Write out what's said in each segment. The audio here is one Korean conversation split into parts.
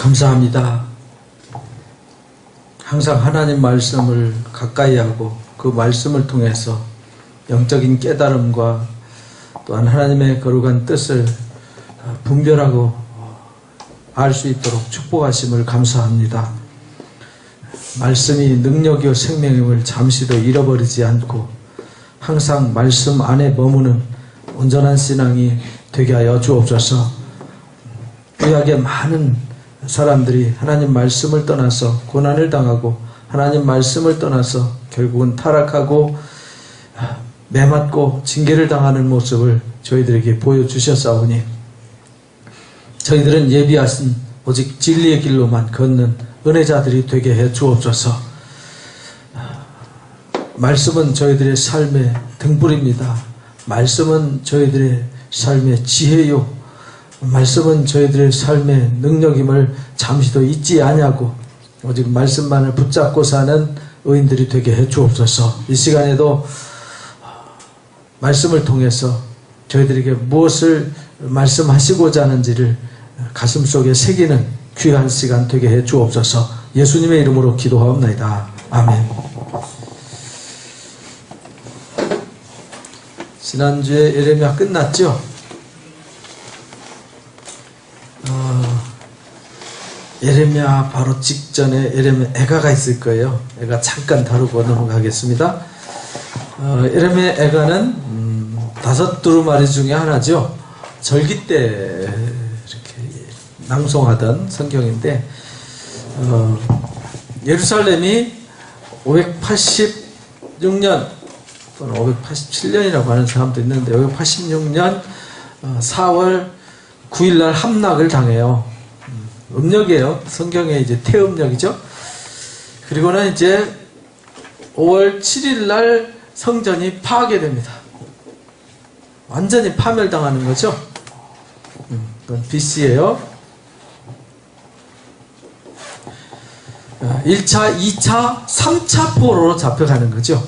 감사합니다. 항상 하나님 말씀을 가까이 하고 그 말씀을 통해서 영적인 깨달음과 또한 하나님의 거룩한 뜻을 분별하고 알 수 있도록 축복하심을 감사합니다. 말씀이 능력이요 생명임을 잠시도 잃어버리지 않고 항상 말씀 안에 머무는 온전한 신앙이 되게 하여 주옵소서. 구약의 많은 사람들이 하나님 말씀을 떠나서 고난을 당하고 하나님 말씀을 떠나서 결국은 타락하고 매맞고 징계를 당하는 모습을 저희들에게 보여주셨사오니 저희들은 예비하신 오직 진리의 길로만 걷는 은혜자들이 되게 해 주옵소서. 말씀은 저희들의 삶의 등불입니다. 말씀은 저희들의 삶의 지혜요, 말씀은 저희들의 삶의 능력임을 잠시도 잊지 아니하고 오직 말씀만을 붙잡고 사는 의인들이 되게 해 주옵소서. 이 시간에도 말씀을 통해서 저희들에게 무엇을 말씀하시고자 하는지를 가슴속에 새기는 귀한 시간 되게 해 주옵소서. 예수님의 이름으로 기도하옵나이다. 아멘. 지난주에 예레미야 끝났죠? 예레미야 바로 직전에 예레미야 애가가 있을 거예요. 애가 잠깐 다루고 넘어가겠습니다. 예레미야 애가는 5 두루마리 중에 하나죠. 절기 때 이렇게 낭송하던 성경인데 예루살렘이 586년 또는 587년이라고 하는 사람도 있는데 586년 4월 9일날 함락을 당해요. 음력이에요. 성경에 이제 태음력이죠. 그리고는 이제 5월 7일날 성전이 파괴됩니다. 완전히 파멸당하는 거죠. 그건 BC예요. 1차, 2차, 3차 포로로 잡혀가는 거죠.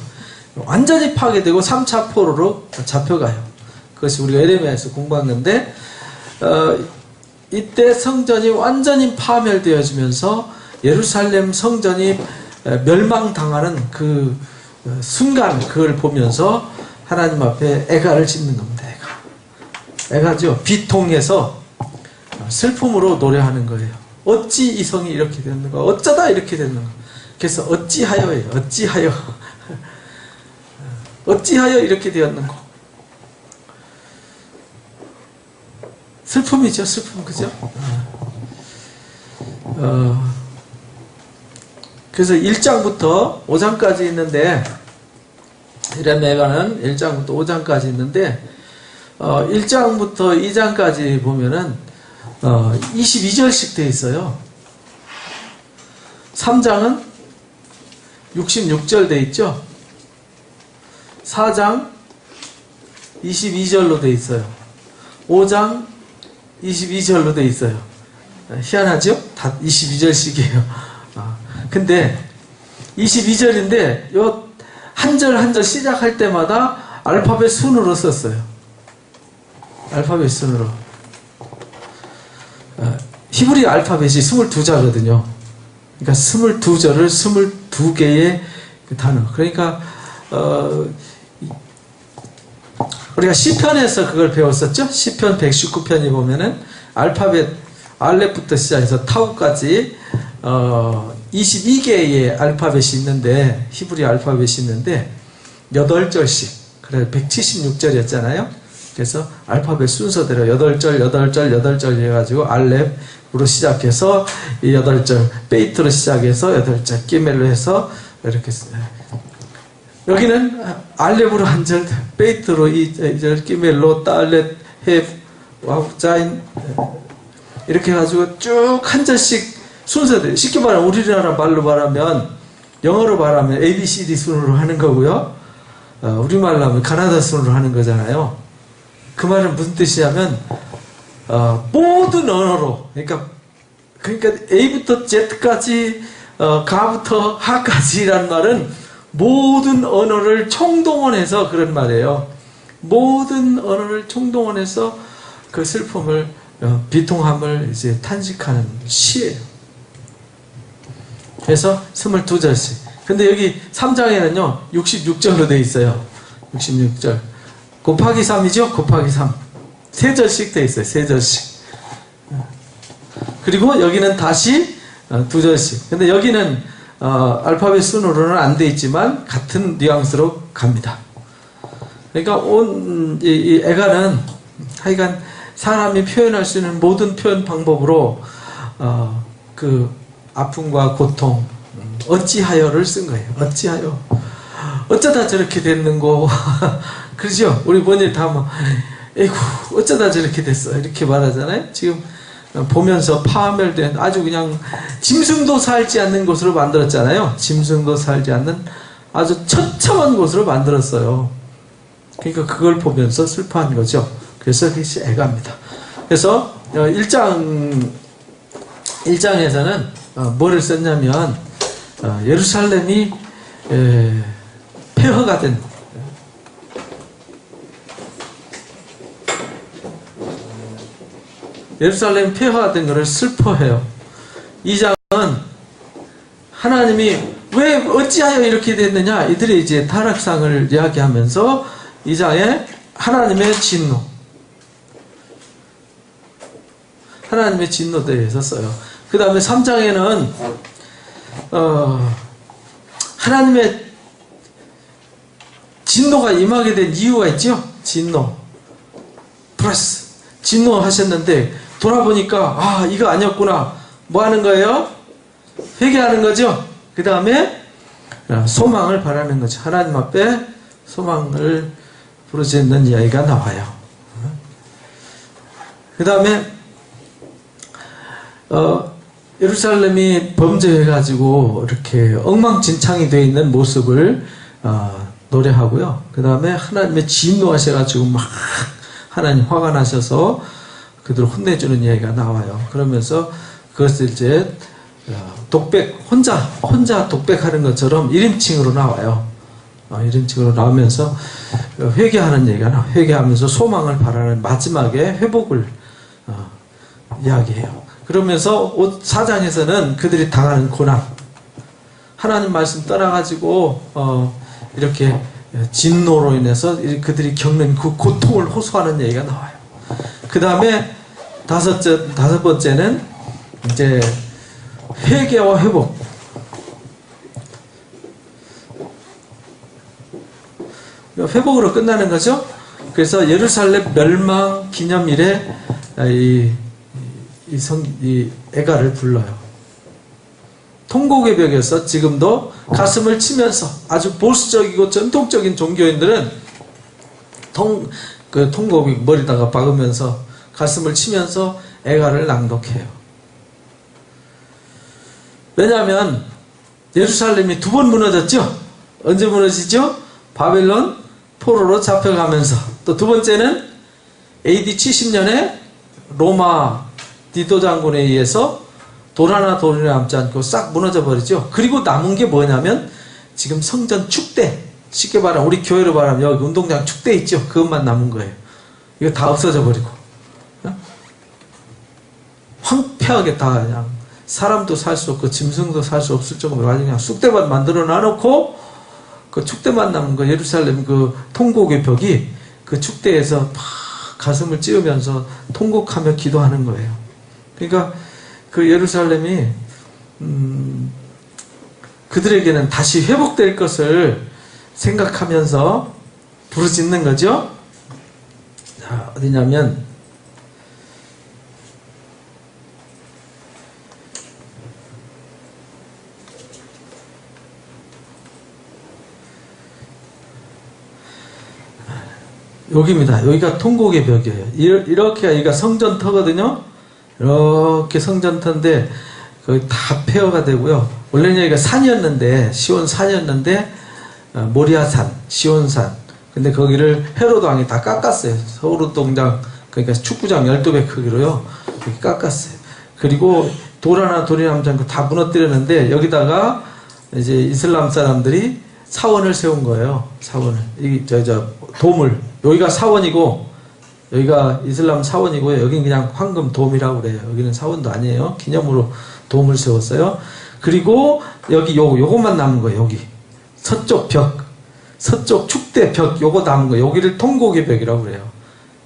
완전히 파괴되고 3차 포로로 잡혀가요. 그것이 우리가 예레미야에서 공부한 건데 이때 성전이 완전히 파멸되어지면서 예루살렘 성전이 멸망당하는 그 순간 그걸 보면서 하나님 앞에 애가를 짓는 겁니다. 애가죠. 비통해서 슬픔으로 노래하는 거예요. 어찌 이 성이 이렇게 됐는가, 어쩌다 이렇게 됐는가. 그래서 어찌하여예요. 어찌하여 이렇게 되었는가. 슬픔이죠. 슬픔. 그죠? 그래서 1장부터 5장까지 있는데 예레미야는 1장부터 5장까지 있는데 1장부터 2장까지 보면은 22절씩 되어 있어요. 3장은 66절 되어 있죠. 4장 22절로 되어 있어요. 5장 22절로 되어 있어요. 희한하죠? 다 22절씩이에요. 근데 22절인데 요 한 절 한 절 시작할 때마다 알파벳 순으로 썼어요. 알파벳 순으로. 히브리 알파벳이 22자거든요. 그러니까 22절을 22개의 단어. 그러니까 우리가 시편에서 그걸 배웠었죠. 시편 119편이 보면은 알파벳 알렙부터 시작해서 타우까지 22개의 알파벳이 있는데, 히브리 알파벳이 있는데 8절씩, 그래 176절이었잖아요. 그래서 알파벳 순서대로 8절 해가지고 알렙으로 시작해서 이 8절, 베이트로 시작해서 8절, 끼멜로 해서 이렇게 여기는 알렙으로 한 절, 베이트로 2절, 끼멜로, 딸렛, 헵, 와우자인 이렇게 해가지고 쭉 한 절씩 순서대로, 쉽게 말하면 우리나라 말로 말하면, 영어로 말하면 ABCD 순으로 하는 거고요. 우리말로 하면 가나다 순으로 하는 거잖아요. 그 말은 무슨 뜻이냐면 모든 언어로, 그러니까 A부터 Z까지 가부터 하까지라는 말은 모든 언어를 총동원해서 그런 말이에요. 모든 언어를 총동원해서 그 슬픔을 비통함을 이제 탄식하는 시예요. 그래서 22절씩. 근데 여기 3장에는요, 66절로 되어 있어요. 66절. 곱하기 3이죠? 곱하기 3. 3절씩 되어 있어요. 3절씩. 그리고 여기는 다시 2절씩. 근데 여기는 알파벳 순으로는 안 되어 있지만 같은 뉘앙스로 갑니다. 그러니까 이 애가는 하여간 사람이 표현할 수 있는 모든 표현 방법으로 그 아픔과 고통, 어찌하여를 쓴 거예요. 어찌하여. 어쩌다 저렇게 됐는고. 그러죠? 우리 본인 다 뭐, 에이구, 어쩌다 저렇게 됐어. 이렇게 말하잖아요. 지금 보면서 파멸된 아주 그냥 짐승도 살지 않는 곳으로 만들었잖아요. 짐승도 살지 않는 아주 처참한 곳으로 만들었어요. 그러니까 그걸 보면서 슬퍼한 거죠. 그래서 그것이 애가입니다. 그래서 1장에서는 뭐를 썼냐면 예루살렘이 폐허가 된 예루살렘 폐허가 된 것을 슬퍼해요. 2장은 하나님이 왜 어찌하여 이렇게 됐느냐 이들의 이제 타락상을 이야기하면서 2장에 하나님의 진노 하나님의 진노에 대해서 써요. 그 다음에 3장에는 하나님의 진노가 임하게 된 이유가 있죠. 진노 플러스 진노하셨는데 돌아보니까 이거 아니었구나. 뭐 하는 거예요? 회개하는 거죠. 그 다음에 소망을 바라는 거죠. 하나님 앞에 소망을 부르짖는 이야기가 나와요. 그 다음에 예루살렘이 범죄해가지고 이렇게 엉망진창이 되어 있는 모습을 노래하고요. 그 다음에 하나님의 진노하셔가지고 막 하나님 화가 나셔서 그들을 혼내주는 이야기가 나와요. 그러면서 그것을 이제 독백 혼자 독백하는 것처럼 1인칭으로 나와요. 1인칭으로 나오면서 회개하는 얘기가 나와요. 회개하면서 소망을 바라는 마지막에 회복을 이야기해요. 그러면서 4장에서는 그들이 당하는 고난 하나님 말씀 떠나가지고 이렇게 진노로 인해서 그들이 겪는 그 고통을 호소하는 얘기가 나와요. 그 다음에 다섯 번째는 이제 회개와 회복. 회복으로 끝나는 거죠. 그래서 예루살렘 멸망 기념일에 이 애가를 불러요. 통곡의 벽에서 지금도 가슴을 치면서 아주 보수적이고 전통적인 종교인들은 통곡이 머리다가 박으면서 가슴을 치면서 애가를 낭독해요. 왜냐하면 예루살렘이 2번 무너졌죠. 언제 무너지죠? 바벨론 포로로 잡혀가면서. 또 2번째는 AD 70년에 로마 디도 장군에 의해서 돌 하나 남지 않고 싹 무너져 버리죠. 그리고 남은 게 뭐냐면 지금 성전 축대, 쉽게 말하면 우리 교회로 말하면 여기 운동장 축대 있죠. 그것만 남은 거예요. 이거 다 없어져 버리고 황폐하게 다 그냥 사람도 살 수 없고 짐승도 살 수 없을 정도로 그냥 쑥대밭 만들어 놔놓고 그 축대만 남은 거. 예루살렘 그 통곡의 벽이 그 축대에서 막 가슴을 찌우면서 통곡하며 기도하는 거예요. 그러니까 그 예루살렘이 그들에게는 다시 회복될 것을 생각하면서 부르짖는 거죠. 자, 어디냐면 여기입니다. 여기가 통곡의 벽이에요. 이렇게 여기가 성전터거든요. 이렇게 성전터인데 거기 다 폐허가 되고요. 원래는 여기가 산이었는데 시온 산이었는데 모리아산, 시온산. 근데 거기를 헤로드 왕이 다 깎았어요. 서울운동장 그러니까 축구장 12배 크기로요. 이렇게 깎았어요. 그리고 돌 하나 돌이 남지 않고 다 무너뜨렸는데 여기다가 이제 이슬람 사람들이 사원을 세운 거예요. 사원을. 돔을. 여기가 사원이고 여기가 이슬람 사원이고요. 여긴 그냥 황금 돔이라고 그래요. 여기는 사원도 아니에요. 기념으로 돔을 세웠어요. 그리고 여기 요것만 남은 거예요. 여기 서쪽 벽, 서쪽 축대 벽 요거 남은 거예요. 여기를 통곡의 벽이라고 그래요.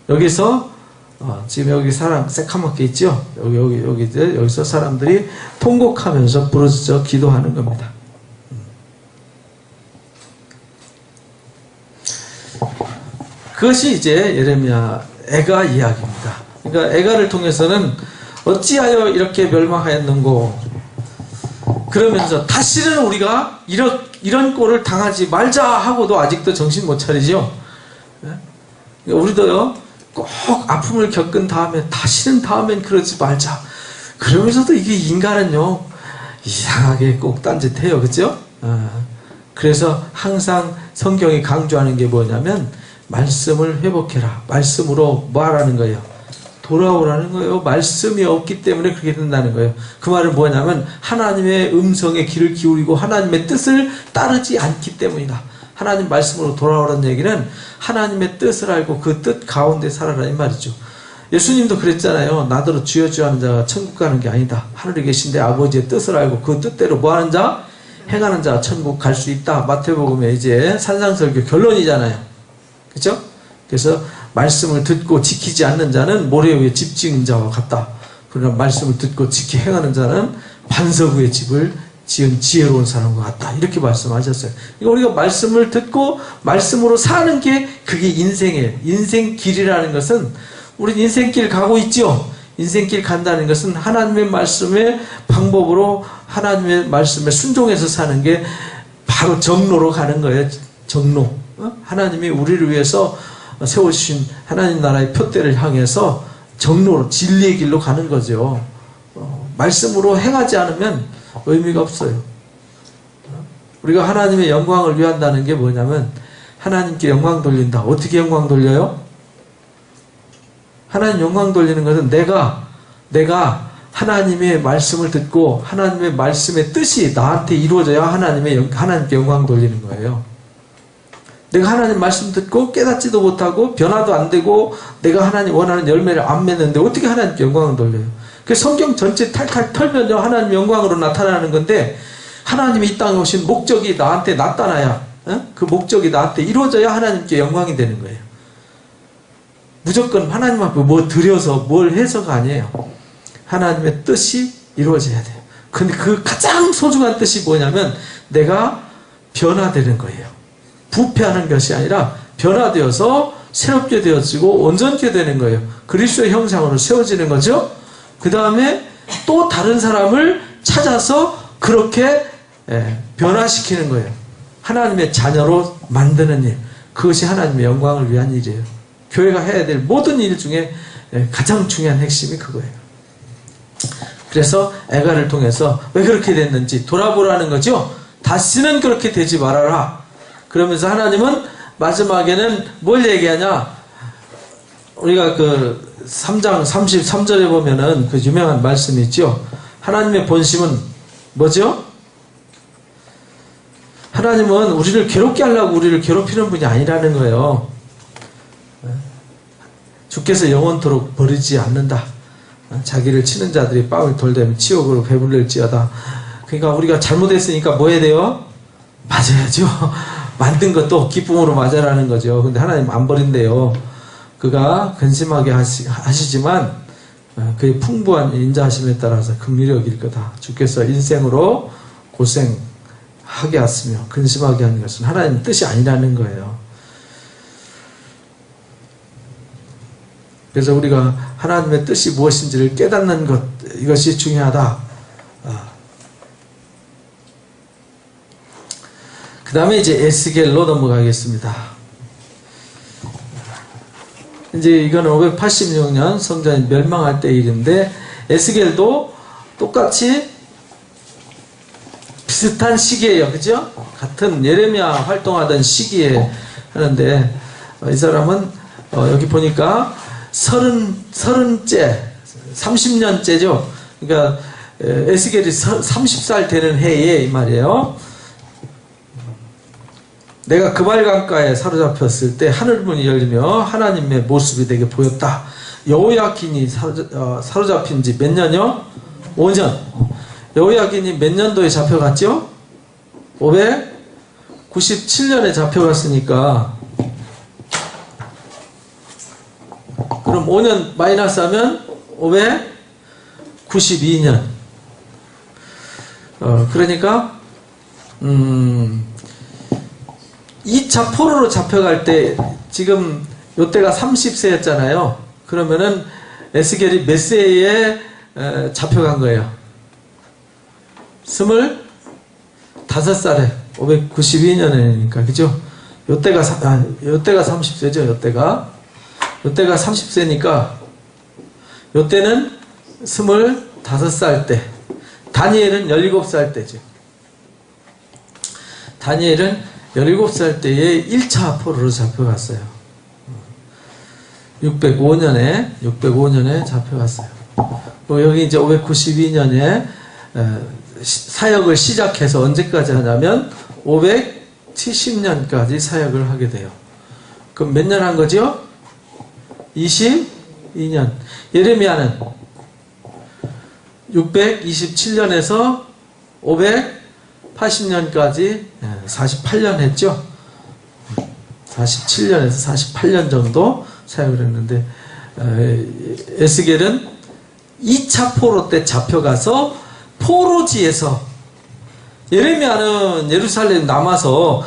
여기서 지금 여기 사람 새카맣게 있죠? 여기서 사람들이 통곡하면서 부르짖어 기도하는 겁니다. 그것이 이제 예레미야 애가 이야기입니다. 그러니까 애가를 통해서는 어찌하여 이렇게 멸망하였는고 그러면서 다시는 우리가 이런 꼴을 당하지 말자 하고도 아직도 정신 못 차리죠. 그러니까 우리도요 꼭 아픔을 겪은 다음에 다시는 다음엔 그러지 말자. 그러면서도 이게 인간은요 이상하게 꼭 딴짓해요. 그죠? 그래서 항상 성경이 강조하는 게 뭐냐면 말씀을 회복해라. 말씀으로 뭐 하라는 거예요? 돌아오라는 거예요. 말씀이 없기 때문에 그렇게 된다는 거예요. 그 말은 뭐냐면 하나님의 음성에 귀를 기울이고 하나님의 뜻을 따르지 않기 때문이다. 하나님 말씀으로 돌아오라는 얘기는 하나님의 뜻을 알고 그 뜻 가운데 살아라 이 말이죠. 예수님도 그랬잖아요. 나더러 주여 주여 하는 자가 천국 가는 게 아니다. 하늘에 계신데 아버지의 뜻을 알고 그 뜻대로 뭐 하는 자? 행하는 자 천국 갈 수 있다. 마태복음의 이제 산상설교 결론이잖아요. 그렇죠? 그래서 말씀을 듣고 지키지 않는 자는 모래 위에 집 지은 자와 같다. 그러나 말씀을 듣고 지키 행하는 자는 반석 위에 집을 지은 지혜로운 사람과 같다. 이렇게 말씀하셨어요. 그러니까 우리가 말씀을 듣고 말씀으로 사는 게 그게 인생이에요. 인생길이라는 것은 우리 인생길 가고 있죠. 인생길 간다는 것은 하나님의 말씀의 방법으로 하나님의 말씀에 순종해서 사는 게 바로 정로로 가는 거예요. 정로. 하나님이 우리를 위해서 세우신 하나님 나라의 표대를 향해서 정로로 진리의 길로 가는 거죠. 말씀으로 행하지 않으면 의미가 없어요. 우리가 하나님의 영광을 위한다는 게 뭐냐면 하나님께 영광 돌린다. 어떻게 영광 돌려요? 하나님 영광 돌리는 것은 내가 하나님의 말씀을 듣고 하나님의 말씀의 뜻이 나한테 이루어져야 하나님께 영광 돌리는 거예요. 내가 하나님 말씀 듣고 깨닫지도 못하고 변화도 안 되고 내가 하나님 원하는 열매를 안 맺는데 어떻게 하나님께 영광을 돌려요? 그 성경 전체 탈탈 털면요 하나님 영광으로 나타나는 건데 하나님이 이 땅에 오신 목적이 나한테 나타나야 그 목적이 나한테 이루어져야 하나님께 영광이 되는 거예요. 무조건 하나님 앞에 뭐 드려서 뭘 해서가 아니에요. 하나님의 뜻이 이루어져야 돼요. 근데 그 가장 소중한 뜻이 뭐냐면 내가 변화되는 거예요. 부패하는 것이 아니라 변화되어서 새롭게 되어지고 온전케 되는 거예요. 그리스도의 형상으로 세워지는 거죠. 그 다음에 또 다른 사람을 찾아서 그렇게 변화시키는 거예요. 하나님의 자녀로 만드는 일. 그것이 하나님의 영광을 위한 일이에요. 교회가 해야 될 모든 일 중에 가장 중요한 핵심이 그거예요. 그래서 애가를 통해서 왜 그렇게 됐는지 돌아보라는 거죠. 다시는 그렇게 되지 말아라. 그러면서 하나님은 마지막에는 뭘 얘기하냐? 우리가 그 3장 33절에 보면은 그 유명한 말씀이 있죠. 하나님의 본심은 뭐죠? 하나님은 우리를 괴롭게 하려고 우리를 괴롭히는 분이 아니라는 거예요. 주께서 영원토록 버리지 않는다. 자기를 치는 자들이 뺨을 돌되면 치욕으로 배불릴지어다. 그러니까 우리가 잘못했으니까 뭐 해야 돼요? 맞아야죠. 만든 것도 기쁨으로 맞아라는 거죠. 근데 하나님 안 버린대요. 그가 근심하게 하시지만 그의 풍부한 인자하심에 따라서 긍휼히 여길 거다. 주께서 인생으로 고생하게 하시며 근심하게 하는 것은 하나님 뜻이 아니라는 거예요. 그래서 우리가 하나님의 뜻이 무엇인지를 깨닫는 것, 이것이 중요하다. 그 다음에 이제 에스겔로 넘어가겠습니다. 이제 이거는 586년 성전이 멸망할 때 일인데, 에스겔도 똑같이 비슷한 시기예요. 그죠? 같은 예레미야 활동하던 시기에 하는데, 이 사람은 여기 보니까 30째, 30년째죠. 그러니까 에스겔이 30살 되는 해에 이 말이에요. 내가 그발강가에 사로잡혔을 때 하늘문이 열리며 하나님의 모습이 내게 보였다. 여호야킨이 사로잡힌 지 몇 년이요? 5년. 여호야긴이 몇 년도에 잡혀갔죠? 597년에 잡혀갔으니까 그럼 5년 마이너스 하면 592년. 그러니까 2차 포로로 잡혀갈 때 지금 요때가 30세였잖아요. 그러면은 에스겔이 몇 세에 잡혀간 거예요? 25살에 592년이니까 그죠? 요때가 30세죠. 요때가 30세니까 요때는 25살 때, 다니엘은 17살 때죠. 다니엘은 17살 때에 1차 포로로 잡혀갔어요. 605년에 잡혀갔어요. 여기 이제 592년에 사역을 시작해서 언제까지 하냐면 570년까지 사역을 하게 돼요. 그럼 몇 년 한 거죠? 22년. 예레미야는 627년에서 580년까지 48년 했죠. 47년에서 48년 정도 사역을 했는데 에스겔은 2차 포로 때 잡혀가서 포로지에서, 예레미야는 예루살렘 남아서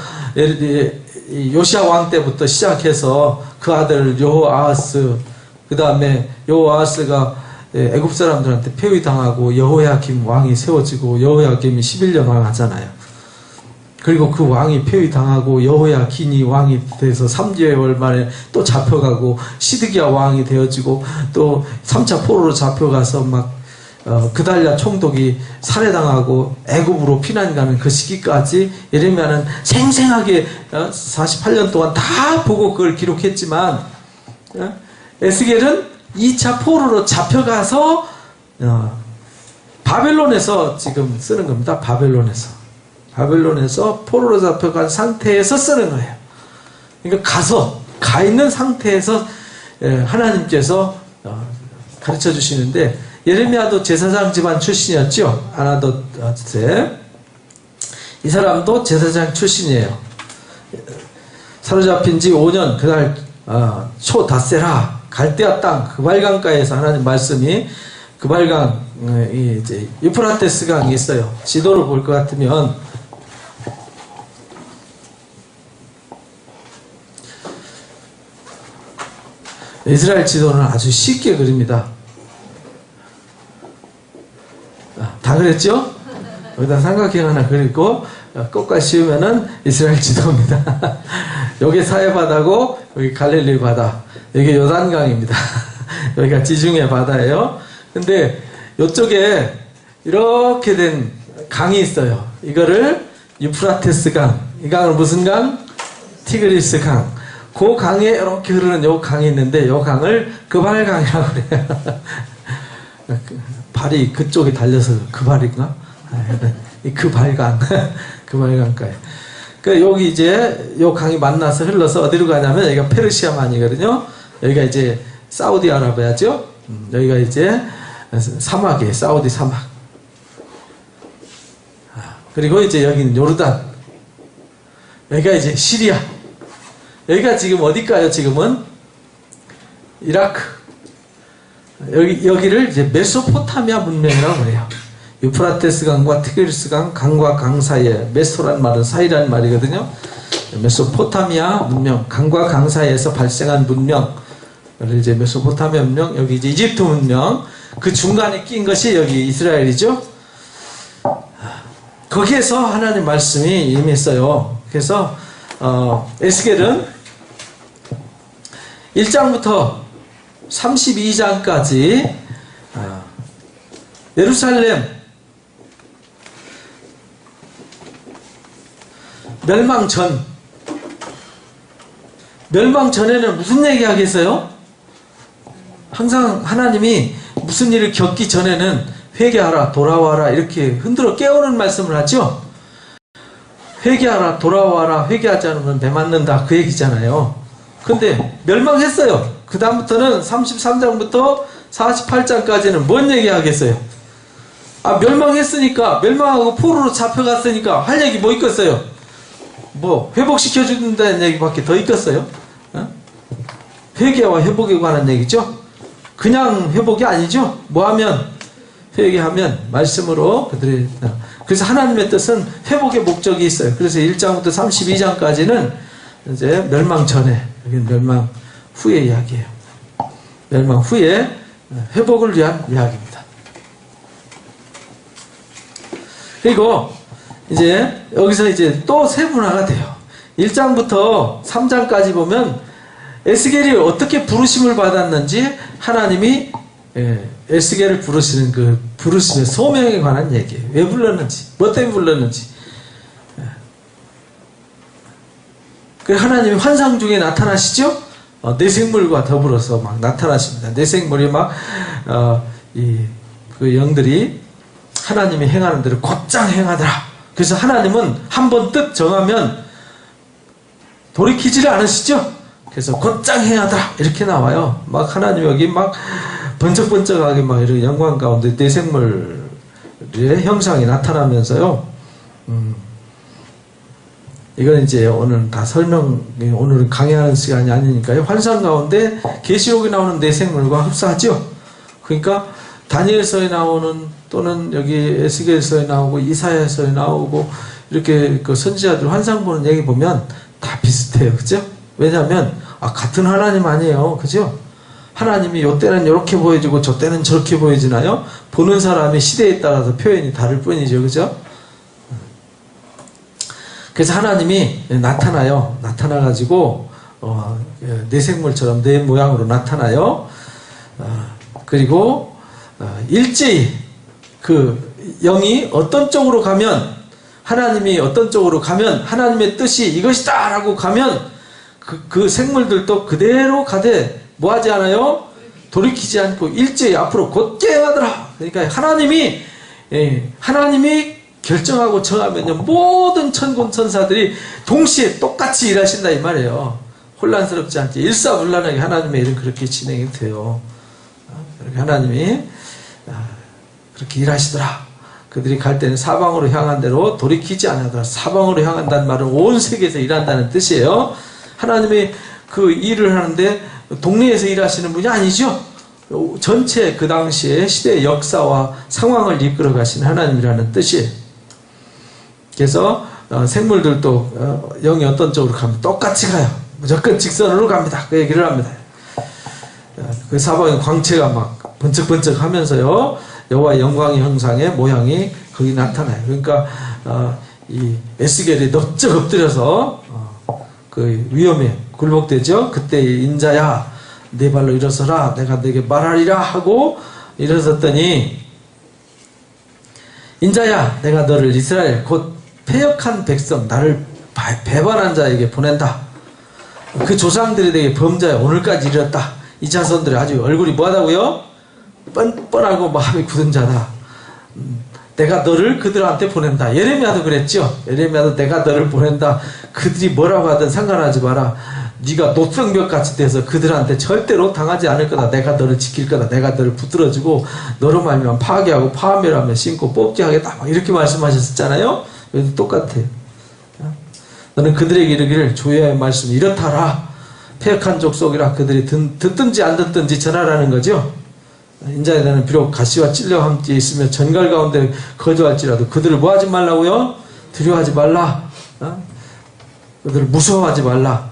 요시야 왕 때부터 시작해서 그 아들 여호아하스, 그 다음에 여호아하스가 애굽 사람들한테 폐위당하고 여호야김 왕이 세워지고 여호야김이 11년 왕 하잖아요. 그리고 그 왕이 폐위당하고 여호야긴이 왕이 돼서 3개월 만에 또 잡혀가고 시드기야 왕이 되어지고 또 3차 포로로 잡혀가서 막 그달랴 총독이 살해당하고 애굽으로 피난 가는 그 시기까지 예레미야는 생생하게 48년 동안 다 보고 그걸 기록했지만 에스겔은 2차 포로로 잡혀가서 바벨론에서 지금 쓰는 겁니다. 바벨론에서 포로로 잡혀간 상태에서 쓰는 거예요. 그러니까 가 있는 상태에서 하나님께서 가르쳐 주시는데, 예레미야도 제사장 집안 출신이었죠. 아나돗세. 이 사람도 제사장 출신이에요. 사로잡힌 지 5년 그날 초 닷세라 갈대아 땅 그발강가에서 하나님 말씀이, 그발강 이제 유프라테스 강이 있어요. 지도를 볼 것 같으면 이스라엘 지도는 아주 쉽게 그립니다. 다 그랬죠? 여기다 삼각형 하나 그리고 끝까지 씌우면은 이스라엘 지도입니다. 여기 사해바다고 여기 갈릴리 바다, 여기 요단강입니다. 여기가 지중해 바다예요. 근데 이쪽에 이렇게 된 강이 있어요. 이거를 유프라테스 강, 이 강은 무슨 강? 티그리스 강. 그 강에 이렇게 흐르는 요 강이 있는데 요 강을 그발강이라고 그래요. 발이 그쪽에 달려서 그발인가? 이 그발강, 그발강가에. 그러니까 여기 이제 요 강이 만나서 흘러서 어디로 가냐면 여기가 페르시아만이거든요. 여기가 이제 사우디아라비아죠. 여기가 이제 사막이에요. 사우디 사막. 그리고 이제 여기는 요르단. 여기가 이제 시리아. 여기가 지금 어딜까요? 지금은 이라크. 여기를 이제 메소포타미아 문명이라고 그래요. 유프라테스 강과 티그리스 강과 강 사이에, 메소란 말은 사이라는 말이거든요. 메소포타미아 문명, 강과 강 사이에서 발생한 문명, 이제 메소포타미아 문명, 여기 이제 이집트 문명, 그 중간에 낀 것이 여기 이스라엘이죠. 거기에서 하나님 말씀이 임했어요. 그래서 에스겔은 1장부터 32장까지 예루살렘 멸망 전에는 무슨 얘기 하겠어요? 항상 하나님이 무슨 일을 겪기 전에는 회개하라, 돌아와라, 이렇게 흔들어 깨우는 말씀을 하죠. 회개하라, 돌아와라, 회개하지 않으면 배 맞는다, 그 얘기잖아요. 근데 멸망했어요. 그 다음부터는 33장부터 48장까지는 뭔 얘기 하겠어요? 아, 멸망했으니까, 멸망하고 포로로 잡혀갔으니까 할 얘기 뭐 있겠어요? 뭐 회복시켜준다는 얘기밖에 더 있겠어요? 어? 회개와 회복에 관한 얘기죠. 그냥 회복이 아니죠. 뭐하면? 회개하면 말씀으로 그들이. 그래서 하나님의 뜻은 회복의 목적이 있어요. 그래서 1장부터 32장까지는 이제 멸망 전에, 여기는 멸망 후의 이야기예요. 멸망 후에 회복을 위한 이야기입니다. 그리고 이제 여기서 이제 또 세분화가 돼요. 1장부터 3장까지 보면 에스겔이 어떻게 부르심을 받았는지 하나님이 에스겔을 부르시는 그 부르심의 소명에 관한 얘기예요. 왜 불렀는지, 뭐 때문에 불렀는지. 그 하나님이 환상 중에 나타나시죠? 내생물과 더불어서 막 나타나십니다. 내생물이 막 그 영들이 하나님이 행하는 대로 곧장 행하더라. 그래서 하나님은 한번 뜻 정하면 돌이키지를 않으시죠? 그래서 곧장 행하더라. 이렇게 나와요. 막 하나님 여기 막 번쩍번쩍하게 막 이런 영광 가운데 내생물의 형상이 나타나면서요. 이건 이제 오늘 다 오늘은 강의하는 시간이 아니니까요. 환상 가운데 계시록에 나오는 내생물과 흡사하죠. 그러니까 다니엘서에 나오는 또는 여기 에스겔서에 나오고 이사야서에 나오고 이렇게 그 선지자들 환상 보는 얘기 보면 다 비슷해요. 그죠? 왜냐하면 같은 하나님 아니에요. 그죠? 하나님이 요때는 이렇게 보여지고 저때는 저렇게 보여지나요? 보는 사람의 시대에 따라서 표현이 다를 뿐이죠. 그죠? 그래서 하나님이 나타나요. 나타나가지고 내생물처럼 내 모양으로 나타나요. 그리고 일제히 그 영이 어떤 쪽으로 가면 하나님이 어떤 쪽으로 가면 하나님의 뜻이 이것이다 라고 가면 그 생물들도 그대로 가되 뭐하지 않아요? 돌이키지 않고 일제히 앞으로 곧게 행하더라. 그러니까 하나님이 결정하고 정하면요 모든 천군 천사들이 동시에 똑같이 일하신다 이 말이에요. 혼란스럽지 않게 일사불란하게 하나님의 일은 그렇게 진행이 돼요. 그렇게 하나님이 그렇게 일하시더라. 그들이 갈 때는 사방으로 향한 대로 돌이키지 않으더라. 사방으로 향한다는 말은 온 세계에서 일한다는 뜻이에요. 하나님이 그 일을 하는데 동네에서 일하시는 분이 아니죠. 전체 그 당시에 시대의 역사와 상황을 이끌어 가시는 하나님이라는 뜻이에요. 그래서 생물들도 영이 어떤 쪽으로 가면 똑같이 가요. 무조건 직선으로 갑니다. 그 얘기를 합니다. 그 사방에 광채가 막 번쩍번쩍 하면서요 여호와의 영광의 형상의 모양이 거기 나타나요. 그러니까 이 에스겔이 넙적 엎드려서 그 위험에 굴복되죠. 그때 인자야 네 발로 일어서라 내가 네게 말하리라 하고 일어섰더니 인자야 내가 너를 이스라엘 곧 패역한 백성 나를 배반한 자에게 보낸다. 그 조상들이 되게 범죄에 오늘까지 이르렀다. 이 자손들이 아주 얼굴이 뭐하다고요? 뻔뻔하고 마음이 굳은 자다. 내가 너를 그들한테 보낸다. 예레미야도 그랬죠. 예레미야도 내가 너를 보낸다. 그들이 뭐라고 하든 상관하지 마라. 네가 노성벽같이 돼서 그들한테 절대로 당하지 않을 거다. 내가 너를 지킬 거다. 내가 너를 붙들어주고 너로 말미암아 파괴하고 파멸하며 심고 뽑게 하겠다. 막 이렇게 말씀하셨잖아요. 여기도 똑같아요. 너는 그들에게 이르기를 주의 말씀이 이렇다라. 패역한 족속이라 그들이 듣든지 안 듣든지 전하라는 거죠. 인자에 나는 비록 가시와 찔려와 함께 있으며 전갈 가운데 거주할지라도 그들을 뭐하지 말라고요? 두려워하지 말라. 그들을 무서워하지 말라.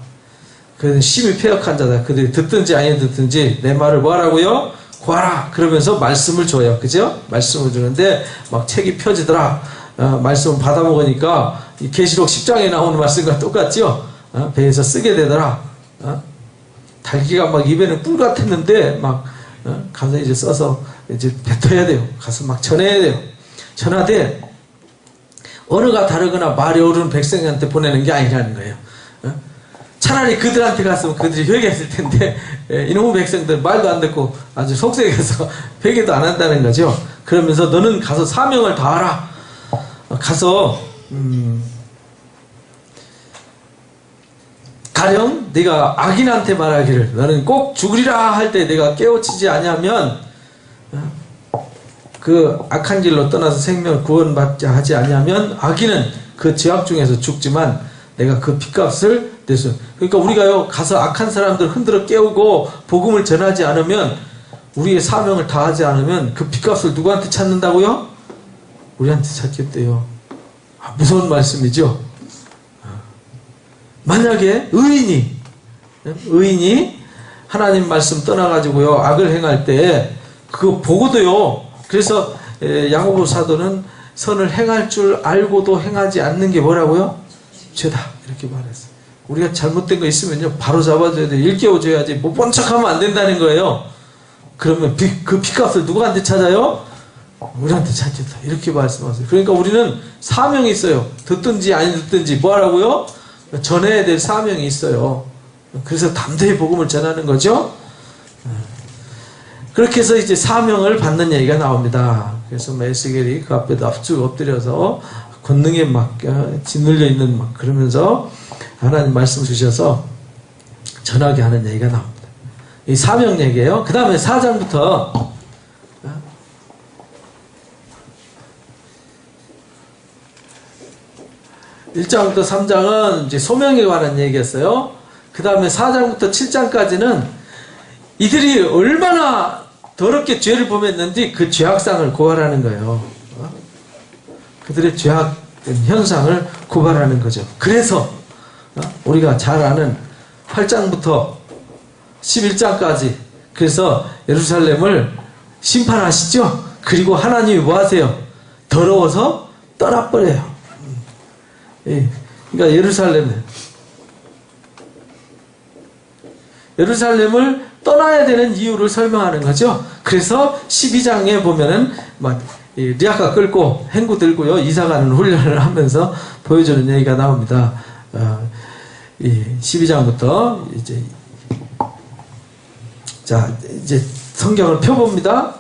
그들은 심히 패역한 자다. 그들이 듣든지 아니 듣든지 내 말을 뭐하라고요? 구하라. 그러면서 말씀을 줘요. 그죠? 말씀을 주는데 막 책이 펴지더라. 말씀을 받아먹으니까 이 계시록 10장에 나오는 말씀과 똑같죠? 배에서 쓰게 되더라. 달기가 막 입에는 꿀 같았는데 막 가서 이제 써서 이제 뱉어야 돼요. 가서 막 전해야 돼요. 전하되 언어가 다르거나 말이 어려운 백성한테 보내는 게 아니라는 거예요. 차라리 그들한테 갔으면 그들이 회개했을 텐데 이놈의 백성들 말도 안 듣고 아주 속색해서 회개도 안 한다는 거죠. 그러면서 너는 가서 사명을 다하라. 가서 가령 네가 악인한테 말하기를 너는 꼭 죽으리라 할 때 내가 깨우치지 아니하면 그 악한 길로 떠나서 생명을 구원받자 하지 아니하면 악인은 그 죄악 중에서 죽지만 내가 그 핏값을 내서. 그러니까 우리가요 가서 악한 사람들 흔들어 깨우고 복음을 전하지 않으면, 우리의 사명을 다하지 않으면 그 핏값을 누구한테 찾는다고요? 우리한테 찾겠대요. 무서운 말씀이죠. 만약에 의인이 하나님 말씀 떠나가지고요 악을 행할 때 그거 보고도요, 그래서 야고보 사도는 선을 행할 줄 알고도 행하지 않는 게 뭐라고요? 죄다, 이렇게 말했어요. 우리가 잘못된 거 있으면요 바로 잡아줘야 돼. 일깨워줘야지. 못 본 척하면 안 된다는 거예요. 그러면 그 핏값을 누구한테 찾아요? 우리한테 찾겠다, 이렇게 말씀하세요. 그러니까 우리는 사명이 있어요. 듣든지 안 듣든지 뭐 하라고요? 전해야 될 사명이 있어요. 그래서 담대히 복음을 전하는 거죠. 그렇게 해서 이제 사명을 받는 얘기가 나옵니다. 그래서 에스겔이 그 앞에 납죽 엎드려서 권능에 막 짓눌려 있는 막 그러면서 하나님 말씀 주셔서 전하게 하는 얘기가 나옵니다. 이 사명 얘기예요. 그 다음에 4장부터 1장부터 3장은 이제 소명에 관한 얘기였어요. 그 다음에 4장부터 7장까지는 이들이 얼마나 더럽게 죄를 범했는지 그 죄악상을 고발하는 거예요. 그들의 죄악 현상을 고발하는 거죠. 그래서 우리가 잘 아는 8장부터 11장까지, 그래서 예루살렘을 심판하시죠. 그리고 하나님이 뭐 하세요? 더러워서 떠나버려요. 그러니까 예루살렘을 떠나야 되는 이유를 설명하는 거죠. 그래서 12장에 보면은 막 리아카 끌고 행구 들고요 이사가는 훈련을 하면서 보여주는 얘기가 나옵니다. 12장부터 이제 성경을 펴봅니다.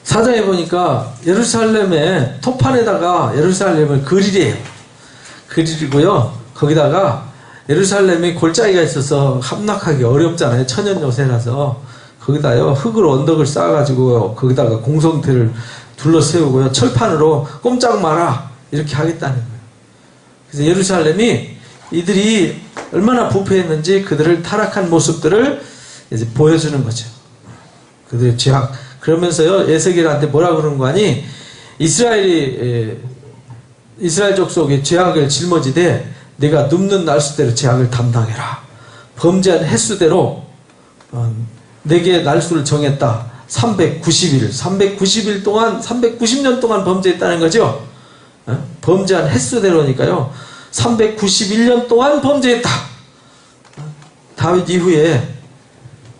4장에 보니까 예루살렘의 토판에다가 예루살렘을 그리래요. 그리고요 거기다가 예루살렘이 골짜기가 있어서 함락하기 어렵잖아요. 천연 요새라서 거기다요 흙으로 언덕을 쌓아가지고 거기다가 공성태를 둘러세우고요 철판으로 꼼짝 마라 이렇게 하겠다는 거예요. 그래서 예루살렘이 이들이 얼마나 부패했는지 그들을 타락한 모습들을 이제 보여주는 거죠. 그들의 죄악. 그러면서요 에스겔한테 뭐라 그러는 거 아니? 이스라엘 족속의 죄악을 짊어지되 내가 눕는 날수대로 죄악을 담당해라. 범죄한 횟수대로 내게 날수를 정했다. 390일 동안 390년 동안 범죄했다는 거죠. 범죄한 횟수대로니까요 391년 동안 범죄했다. 다윗 이후에.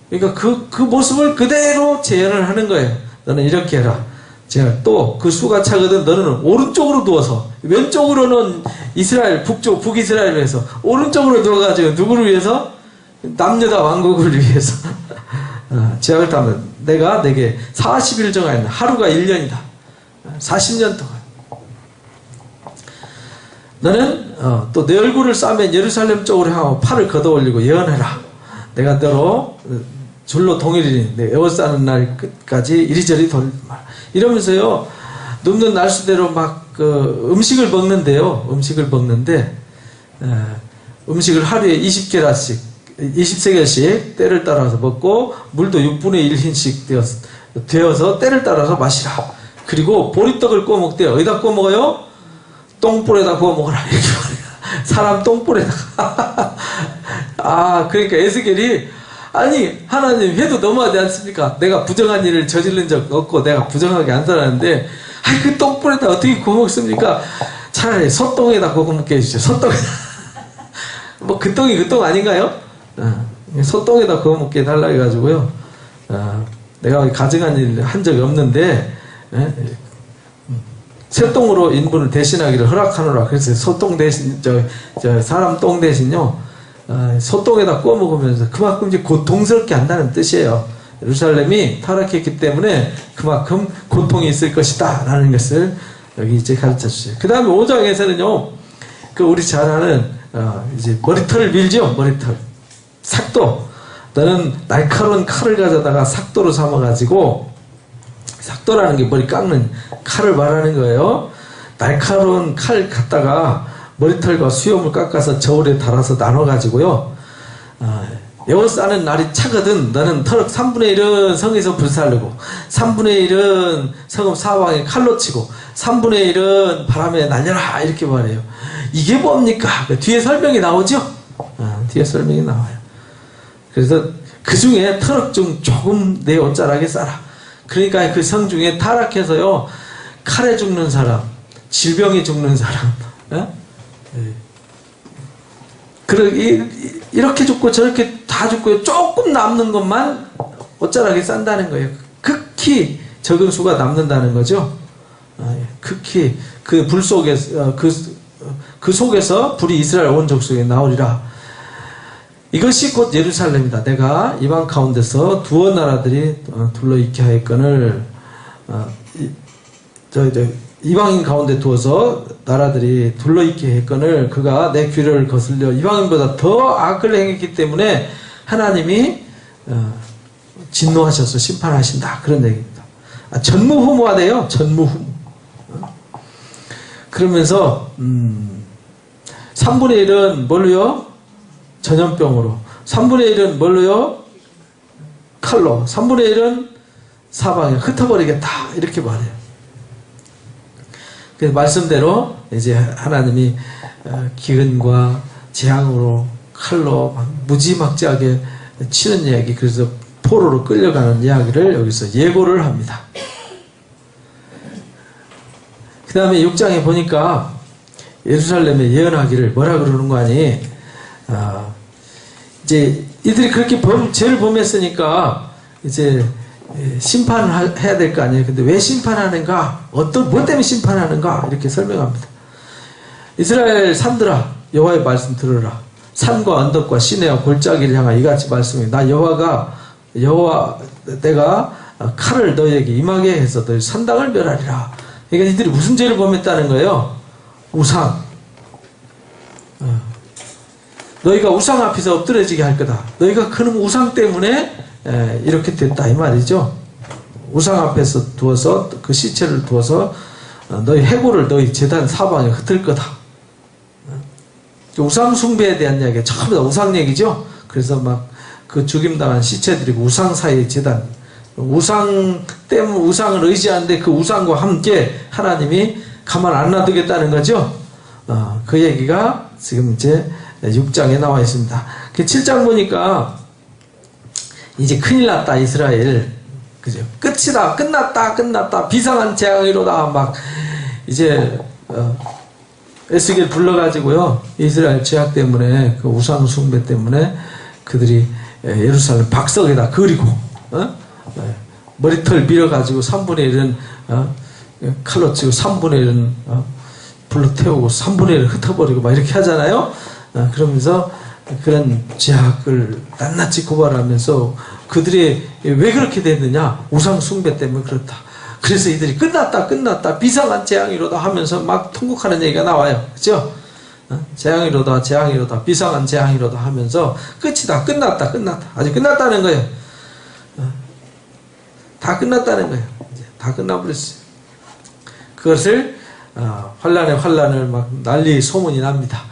그러니까 그 모습을 그대로 재현을 하는 거예요. 너는 이렇게 해라. 제가 또 그 수가 차거든. 너는 오른쪽으로 누워서, 왼쪽으로는 이스라엘 북이스라엘을 위해서 오른쪽으로 누워가지고 누구를 위해서? 남유다 왕국을 위해서 죄악을 담은 내가 내게 40일 정하였나. 하루가 1년이다. 40년 동안 너는 또 내 얼굴을 싸면 예루살렘 쪽으로 향하고 팔을 걷어올리고 예언해라. 내가 너로 줄로 동일이니 내 에워싸는 날 끝까지 이리저리 돌리라. 이러면서요 눕는 날수대로 막 음식을 먹는데요. 음식을 먹는데 음식을 하루에 20세겔씩 때를 따라서 먹고 물도 6분의 1흰씩 되어서 때를 따라서 마시라. 그리고 보리떡을 구워 먹대요. 어디다 구워 먹어요? 똥불에다 구워 먹어라. 이렇게 말해요. 사람 똥불에다가. 그러니까 에스겔이 아니 하나님 해도 너무하지 않습니까? 내가 부정한 일을 저지른 적 없고 내가 부정하게 안 살았는데 그 똥불에다 어떻게 구워 먹습니까? 차라리 솥똥에다 구워 먹게 해주죠. 솥똥에다. 뭐 그 똥이 그 똥 아닌가요? 솥똥에다 구워 먹게 해달라 해가지고요. 내가 가증한 일 한 적이 없는데 쇠똥으로 인분을 대신하기를 허락하노라. 그래서 소똥 대신 사람 똥 대신요 소똥에다 구워 먹으면서 그만큼 이제 고통스럽게 한다는 뜻이에요. 예루살렘이 타락했기 때문에 그만큼 고통이 있을 것이다 라는 것을 여기 이제 가르쳐 주세요. 그 다음에 5장에서는요 우리 잘 아는 이제 머리털을 밀죠. 머리털 삭도 너는 날카로운 칼을 가져다가 삭도로 삼아가지고, 삭도라는 게 머리 깎는 칼을 말하는 거예요. 날카로운 칼 갖다가 머리털과 수염을 깎아서 저울에 달아서 나눠가지고요. 여워 싸는 날이 차거든. 너는 터럭 3분의 1은 성에서 불살르고 3분의 1은 성읍 사방에 칼로 치고 3분의 1은 바람에 날려라, 이렇게 말해요. 이게 뭡니까? 뒤에 설명이 나오죠? 뒤에 설명이 나와요. 그래서 그 중에 터럭 중 조금 내 옷자락에 싸라. 그러니까 그 성 중에 타락해서요, 칼에 죽는 사람, 질병에 죽는 사람, 이렇게 죽고 저렇게 다 죽고 조금 남는 것만 옷자락에 싼다는 거예요. 극히 적은 수가 남는다는 거죠. 극히 그 불 속에서 그 속에서 불이 이스라엘 온 족속에 나오리라. 이것이 곧 예루살렘이다. 내가 이방 가운데서 두어 나라들이 둘러있게 하였거늘, 이방인 가운데 두어서 나라들이 둘러있게 했거늘 그가 내 귀를 거슬려 이방인보다 더 악을 행했기 때문에 하나님이 진노하셔서 심판하신다, 그런 얘기입니다. 전무후무하대요. 전무후무. 그러면서 3분의 1은 뭘로요? 전염병으로. 3분의 1은 뭘로요? 칼로. 3분의 1은 사방에 흩어버리겠다, 이렇게 말해요. 그 말씀대로 이제 하나님이 기근과 재앙으로 칼로 무지막지하게 치는 이야기, 그래서 포로로 끌려가는 이야기를 여기서 예고를 합니다. 그 다음에 6장에 보니까 예루살렘에 예언하기를 뭐라 그러는 거 아니? 이제 이들이 그렇게 죄를 범했으니까 이제 심판을 해야 될 거 아니에요. 근데 왜 심판하는가? 뭐 때문에 심판하는가? 이렇게 설명합니다. 이스라엘 산들아, 여호와의 말씀 들으라. 산과 언덕과 시내와 골짜기를 향하여 이같이 말씀해. 나 여호와 내가 칼을 너희에게 임하게 해서 너희 산당을 멸하리라. 그러니까 이들이 무슨 죄를 범했다는 거예요? 우상. 너희가 우상 앞에서 엎드려지게 할 거다. 너희가 그놈 우상 때문에 이렇게 됐다, 이 말이죠. 우상 앞에서 두어서, 그 시체를 두어서 너희 해골을 너희 제단 사방에 흩을 거다. 우상 숭배에 대한 이야기가 전부 다 우상 얘기죠. 그래서 막 그 죽임당한 시체들이 우상 사이의 제단, 우상 때문에 우상을 의지하는데 그 우상과 함께 하나님이 가만 안 놔두겠다는 거죠. 그 얘기가 지금 이제 6장에 나와 있습니다. 7장 보니까 이제 큰일 났다, 이스라엘. 그죠? 끝이다, 끝났다, 비상한 재앙이로다. 막, 이제, 에스겔 불러가지고요, 이스라엘 죄악 때문에, 그 우상 숭배 때문에 그들이 예루살렘 박석에다 그리고, 머리털 밀어가지고 3분의 1은, 칼로 치고 3분의 1은, 불로 태우고 3분의 1을 흩어버리고 막 이렇게 하잖아요? 그러면서 그런 죄악을 낱낱이 고발하면서 그들이 왜 그렇게 됐느냐? 우상 숭배 때문에 그렇다. 그래서 이들이 끝났다, 비상한 재앙이로다 하면서 막 통곡하는 얘기가 나와요. 그죠? 재앙이로다, 비상한 재앙이로다 하면서 끝이다, 끝났다. 아직 끝났다는 거예요. 다 끝났다는 거예요. 이제 다 끝나버렸어요. 그것을 환란을 막 난리 소문이 납니다.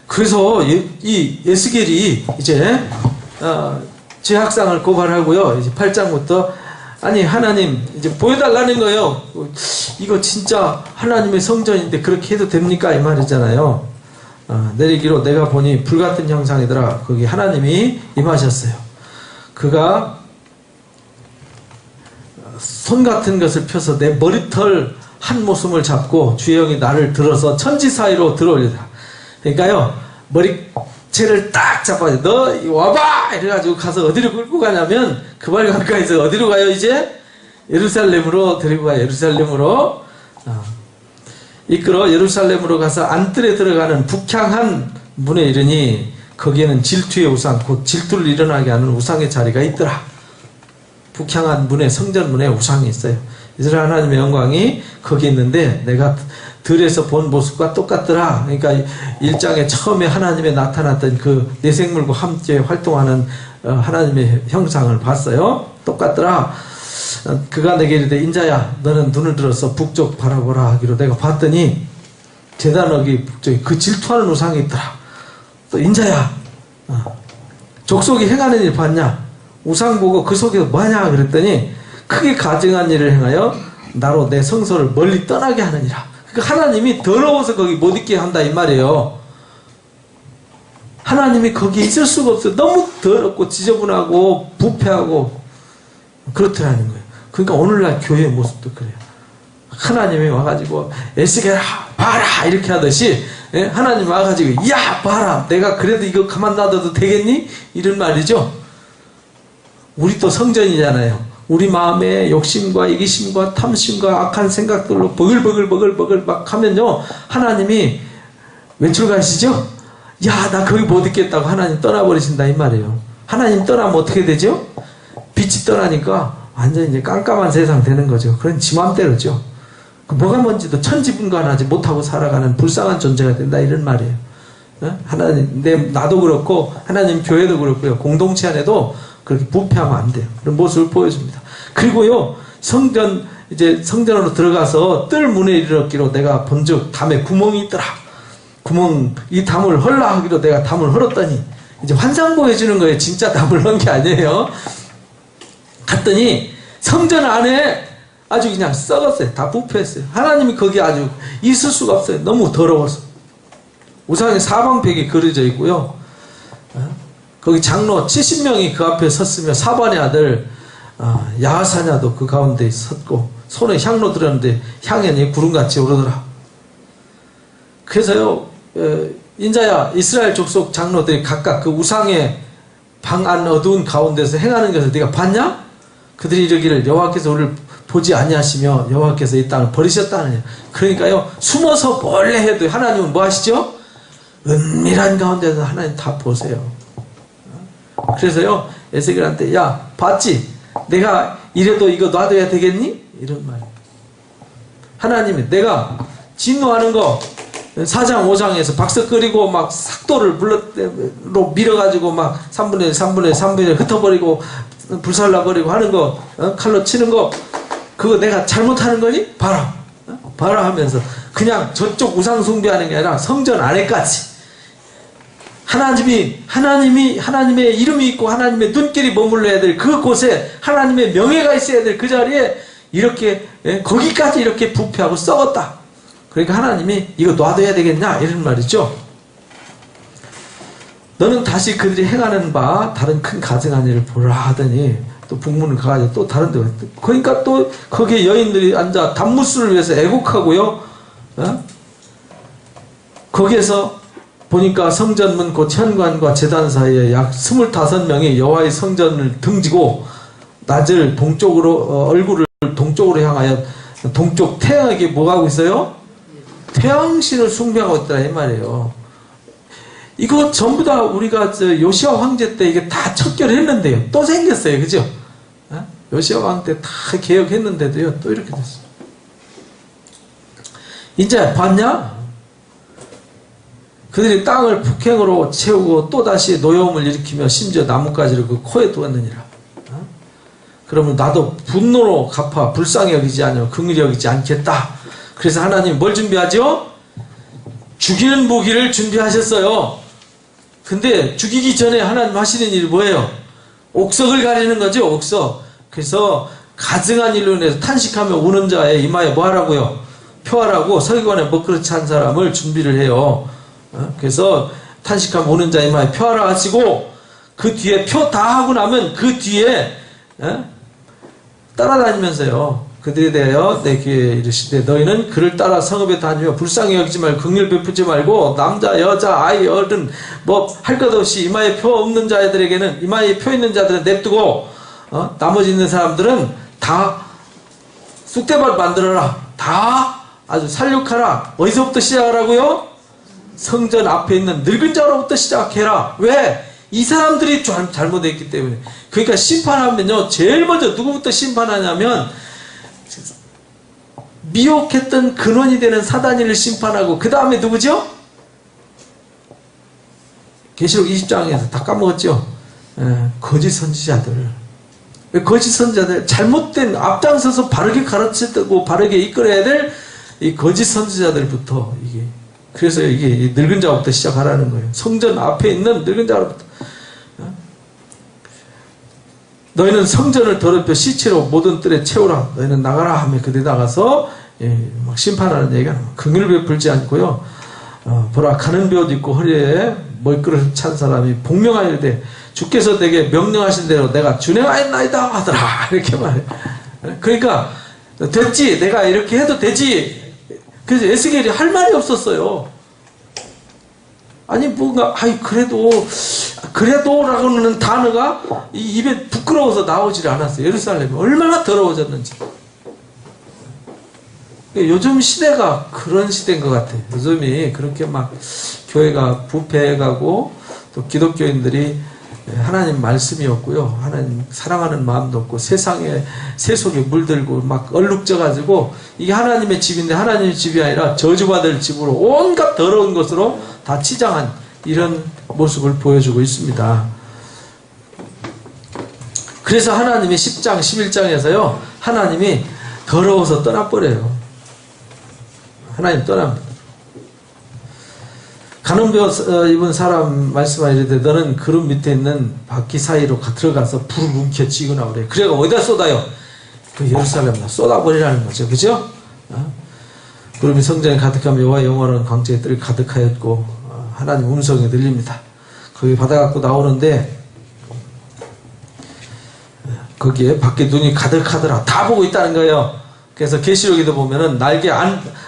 그래서 이 에스겔이 이제 죄악상을 고발하고요. 이제 8장부터 아니 하나님 이제 보여달라는 거예요. 이거 진짜 하나님의 성전인데 그렇게 해도 됩니까? 이 말이잖아요. 내리기로 내가 보니 불같은 형상이더라. 거기 하나님이 임하셨어요. 그가 손 같은 것을 펴서 내 머리털 한 모습을 잡고 주의 영이 나를 들어서 천지 사이로 들어올리라. 그러니까요, 머리채를 딱 잡아요. 너 와봐! 이래가지고 가서 어디로 끌고 가냐면 그 말 가까이서 어디로 가요 이제? 예루살렘으로 데리고 가요. 예루살렘으로 이끌어 예루살렘으로 가서 안뜰에 들어가는 북향한 문에 이르니 거기에는 질투의 우상, 곧 질투를 일어나게 하는 우상의 자리가 있더라. 북향한 문에, 성전 문에 우상이 있어요. 이스라엘 하나님의 영광이 거기 있는데 내가 들에서 본 모습과 똑같더라. 그러니까 1장에 처음에 하나님의 나타났던 그 내생물과 함께 활동하는 하나님의 형상을 봤어요. 똑같더라. 그가 내게 이르되 인자야 너는 눈을 들어서 북쪽 바라보라 하기로 내가 봤더니 제단어기 북쪽에 그 질투하는 우상이 있더라. 또 인자야 족속이 행하는 일 봤냐? 우상 보고 그 속에서 뭐하냐? 그랬더니 크게 가증한 일을 행하여 나로 내 성소를 멀리 떠나게 하느니라. 그러니까 하나님이 더러워서 거기 못 있게 한다 이 말이에요. 하나님이 거기에 있을 수가 없어요. 너무 더럽고 지저분하고 부패하고 그렇더라는 거예요. 그러니까 오늘날 교회의 모습도 그래요. 하나님이 와가지고 에스겔아 봐라 이렇게 하듯이 하나님이 와가지고 야 봐라 내가 그래도 이거 가만 놔둬도 되겠니? 이런 말이죠. 우리 또 성전이잖아요. 우리 마음에 욕심과 이기심과 탐심과 악한 생각들로 버글버글 막 하면요 하나님이 외출 가시죠? 야 나 거기 못 있겠다고 하나님 떠나버리신다 이 말이에요. 하나님 떠나면 어떻게 되죠? 빛이 떠나니까 완전 이제 깜깜한 세상 되는 거죠. 그건 지 맘대로죠. 뭐가 뭔지도 천지분간하지 못하고 살아가는 불쌍한 존재가 된다 이런 말이에요. 하나님 나도 그렇고 하나님 교회도 그렇고요. 공동체 안에도 그렇게 부패하면 안 돼요. 그런 모습을 보여줍니다. 그리고요 성전으로 들어가서 뜰 문에 이르렀기로 내가 본즉 담에 구멍이 있더라. 이 담을 헐라 하기로 내가 담을 헐었더니 이제 환상 보여주는 거예요. 진짜 담을 헐은 게 아니에요. 갔더니 성전 안에 아주 그냥 썩었어요. 다 부패했어요. 하나님이 거기 아주 있을 수가 없어요. 너무 더러워서. 우상의 사방벽이 그려져 있고요. 거기 장로 70명이 그 앞에 섰으며 사반의 아들 야하사냐도 그 가운데 섰고 손에 향로 들었는데 향연이 구름같이 오르더라. 그래서요 인자야 이스라엘 족속 장로들이 각각 그 우상의 방 안 어두운 가운데서 행하는 것을 네가 봤냐? 그들이 이르기를 여호와께서 우리를 보지 아니하시며 여호와께서 이 땅을 버리셨다느냐. 그러니까요 숨어서 몰래 해도 하나님은 뭐 하시죠? 은밀한 가운데서 하나님 다 보세요. 그래서요 에스겔한테 야 봤지? 내가 이래도 이거 놔둬야 되겠니? 이런 말. 하나님이 내가 진노하는 거 4장 5장에서 박석 끓이고 막 삭도를 물로 밀어가지고 막 3분의 1 흩어버리고 불살라버리고 하는 거 칼로 치는 거 그거 내가 잘못하는 거니? 봐라 봐라 하면서 그냥 저쪽 우상 숭배하는 게 아니라 성전 안에까지 하나님의 이름이 있고 하나님의 눈길이 머물러야 될 그곳에 하나님의 명예가 있어야 될 그 자리에 이렇게 거기까지 이렇게 부패하고 썩었다. 그러니까 하나님이 이거 놔둬야 되겠냐 이런 말이죠. 너는 다시 그들이 행하는 바 다른 큰 가증한 일을 보라 하더니 또 북문을 가가지고 또 다른 데 그러니까 또 거기에 여인들이 앉아 단무술을 위해서 애곡하고요. 거기에서 보니까 성전문 곧 현관과 제단 사이에 약 25명이 여호와의 성전을 등지고 낯을 동쪽으로 얼굴을 동쪽으로 향하여 동쪽 태양에게 뭐 하고 있어요? 태양신을 숭배하고 있더라 이 말이에요. 이거 전부 다 우리가 요시아 황제 때 이게 다 척결했는데요. 또 생겼어요. 그죠? 요시아 왕 때 다 개혁했는데도요. 또 이렇게 됐어요. 이제 봤냐? 그들이 땅을 폭행으로 채우고 또다시 노여움을 일으키며 심지어 나뭇가지를 그 코에 두었느니라. 그러면 나도 분노로 갚아 불쌍히 여기지 않으며 긍휼히 여기지 않겠다. 그래서 하나님이 뭘 준비하죠? 죽이는 무기를 준비하셨어요. 근데 죽이기 전에 하나님 하시는 일이 뭐예요? 옥석을 가리는 거죠. 옥석. 그래서 가증한 일로 인해서 탄식하며 우는 자의 이마에 뭐 하라고요? 표하라고 서기관에 먹그릇 한 사람을 준비를 해요. 그래서 탄식하며 우는 자의 이마에 표하라 하시고 그 뒤에 표 다 하고 나면 그 뒤에 따라다니면서요. 그들에 대하여 내 귀에 이르시되 너희는 그를 따라 성읍에 다니며 불쌍히 여기지 말고 긍휼 베푸지 말고 남자 여자 아이 어른 뭐 할 것 없이 이마에 표 없는 자들에게는 이마에 표 있는 자들은 냅두고 나머지 있는 사람들은 다 쑥대밭 만들어라. 다 아주 살육하라. 어디서부터 시작하라고요? 성전 앞에 있는 늙은 자로부터 시작해라. 왜? 이 사람들이 잘못했기 때문에. 그러니까 심판하면요 제일 먼저 누구부터 심판하냐면 미혹했던 근원이 되는 사단이를 심판하고 그 다음에 누구죠? 계시록 20장에서 다 까먹었죠? 거짓 선지자들. 거짓 선지자들, 잘못된 앞장서서 바르게 가르치고 바르게 이끌어야 될 이 거짓 선지자들부터 이게, 그래서 이게 늙은 자부터 시작하라는 거예요. 성전 앞에 있는 늙은 자로부터. 너희는 성전을 더럽혀 시체로 모든 뜰에 채우라. 너희는 나가라 하며 그들 나가서 막 심판하는 얘기가 긍휼 베풀지 않고요. 보라, 가는 벼옷 입고 허리에 머리끈을 찬 사람이 복명하여되 주께서 내게 명령하신 대로 내가 준행하였나이다 하더라. 이렇게 말해. 그러니까 됐지, 내가 이렇게 해도 되지. 그래서 에스겔이 할 말이 없었어요. 아니 뭔가 그래도라고는 단어가 이 입에 부끄러워서 나오질 않았어요. 예루살렘이 얼마나 더러워졌는지. 요즘 시대가 그런 시대인 것 같아요. 요즘이 그렇게 막 교회가 부패해가고 또 기독교인들이 하나님 말씀이 없고요, 하나님 사랑하는 마음도 없고 세상에 세속에 물들고 막 얼룩져가지고 이게 하나님의 집인데 하나님의 집이 아니라 저주받을 집으로 온갖 더러운 것으로 다 치장한 이런 모습을 보여주고 있습니다. 그래서 하나님이 10장 11장에서요 하나님이 더러워서 떠나버려요. 하나님 떠납니다. 가는 벼 입은 사람 말씀하시되 너는 구름 밑에 있는 바퀴 사이로 들어가서 불을 움켜쥐거나 그래. 그래가 어디다 쏟아요? 그 예루살렘에 쏟아버리라는 거죠. 그죠? 구름이 성전에 가득하며 여호와의 영원한 광채의 뜰이 가득하였고 하나님 음성이 들립니다. 거기 받아 갖고 나오는데 거기에 밖에 눈이 가득하더라. 다 보고 있다는 거예요. 그래서 계시록에도 보면은 날개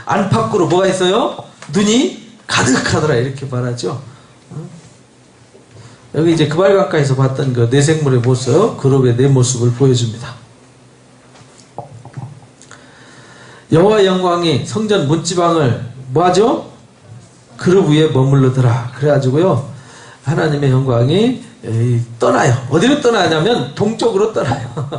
안팎으로 뭐가 있어요? 눈이 가득하더라 이렇게 말하죠. 여기 이제 그발강가에서 봤던 그 내생물의 모습, 그룹의 내 모습을 보여줍니다. 여호와의 영광이 성전 문지방을 뭐하죠? 그룹 위에 머물르더라. 그래가지고요 하나님의 영광이 떠나요. 어디로 떠나냐면 동쪽으로 떠나요.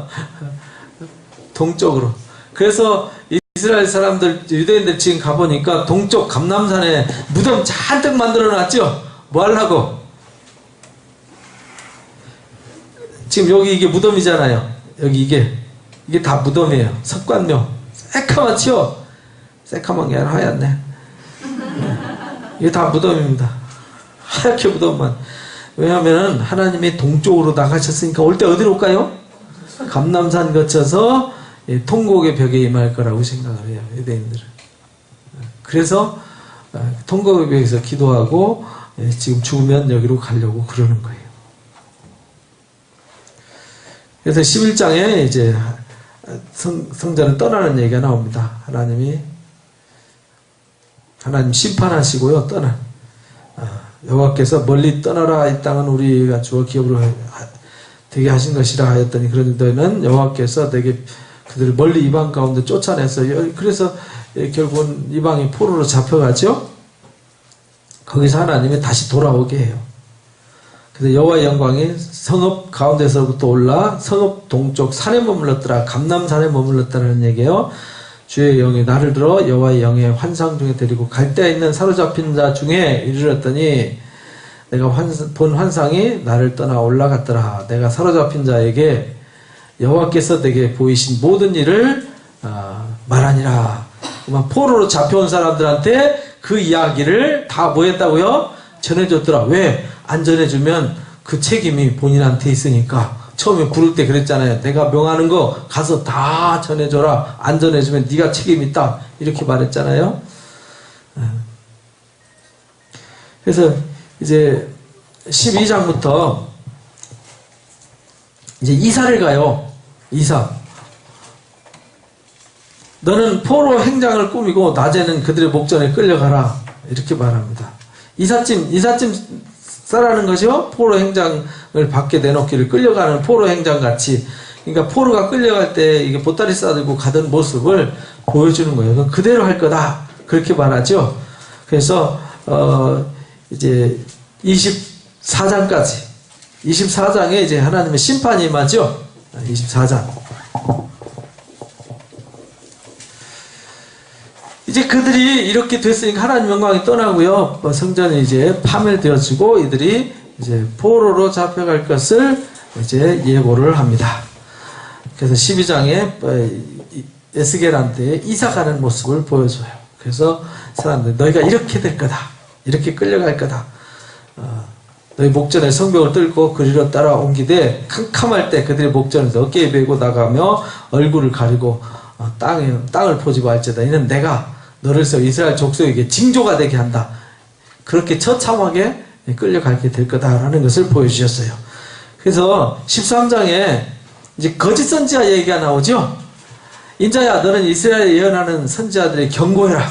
동쪽으로. 그래서 이스라엘 사람들, 유대인들 지금 가보니까 동쪽 감람산에 무덤 잔뜩 만들어 놨죠? 뭐 하려고? 지금 여기 이게 무덤이잖아요. 여기 이게 다 무덤이에요. 석관묘. 새카맣죠? 새카만 게 아니라 하얗네. 이게 다 무덤입니다. 하얗게 무덤만. 왜냐하면 하나님이 동쪽으로 나가셨으니까 올 때 어디로 올까요? 감람산 거쳐서 통곡의 벽에 임할 거라고 생각을 해요. 유대인들은. 그래서 통곡의 벽에서 기도하고 지금 죽으면 여기로 가려고 그러는 거예요. 그래서 11장에 이제 성전을 떠나는 얘기가 나옵니다. 하나님 심판하시고요. 여호와께서 멀리 떠나라. 이 땅은 우리가 주어 기업으로 되게 하신 것이라 하였더니 그런데는 여호와께서 되게 그들을 멀리 이방 가운데 쫓아내서 그래서 결국은 이방이 포로로 잡혀가죠. 거기서 하나님이 다시 돌아오게 해요. 그래서 여호와의 영광이 성읍 가운데서부터 올라 성읍 동쪽 산에 머물렀더라. 감람산에 머물렀다는 얘기예요. 주의 영이 나를 들어 여호와의 영의 환상 중에 데리고 갈대에 있는 사로잡힌 자 중에 이르렀더니 내가 본 환상이 나를 떠나 올라갔더라. 내가 사로잡힌 자에게 여호와께서 내게 보이신 모든 일을 말하니라. 포로로 잡혀온 사람들한테 그 이야기를 다 뭐 했다고요? 전해줬더라. 왜? 안 전해주면 그 책임이 본인한테 있으니까. 처음에 부를 때 그랬잖아요. 내가 명하는 거 가서 다 전해줘라. 안 전해주면 네가 책임 있다. 이렇게 말했잖아요. 그래서 이제 12장부터 이제 이사를 가요. 이사. 너는 포로 행장을 꾸미고 낮에는 그들의 목전에 끌려가라. 이렇게 말합니다. 이삿짐 싸라는 것이요. 포로 행장을 밖에 내놓기를 끌려가는 포로 행장 같이. 그러니까 포로가 끌려갈 때 이게 보따리 싸들고 가던 모습을 보여주는 거예요. 그건 그대로 할 거다. 그렇게 말하죠. 그래서 이제 24장까지 24장에 이제 하나님의 심판이 임하죠. 24장. 이제 그들이 이렇게 됐으니까 하나님 영광이 떠나고요. 성전이 이제 파멸되어지고 이들이 이제 포로로 잡혀갈 것을 이제 예고를 합니다. 그래서 12장에 에스겔한테 이사가는 모습을 보여줘요. 그래서 사람들 너희가 이렇게 될 거다. 이렇게 끌려갈 거다. 너희 목전에 성벽을 뚫고 그리로 따라 옮기되 캄캄할 때 그들의 목전에서 어깨에 메고 나가며 얼굴을 가리고 땅을 포지고 할지다. 이는 내가 너를 서 이스라엘 족속에게 징조가 되게 한다. 그렇게 처참하게 끌려가게 될 거다라는 것을 보여주셨어요. 그래서 13장에 이제 거짓 선지자 얘기가 나오죠. 인자야 너는 이스라엘에 예언하는 선지자들의 경고해라.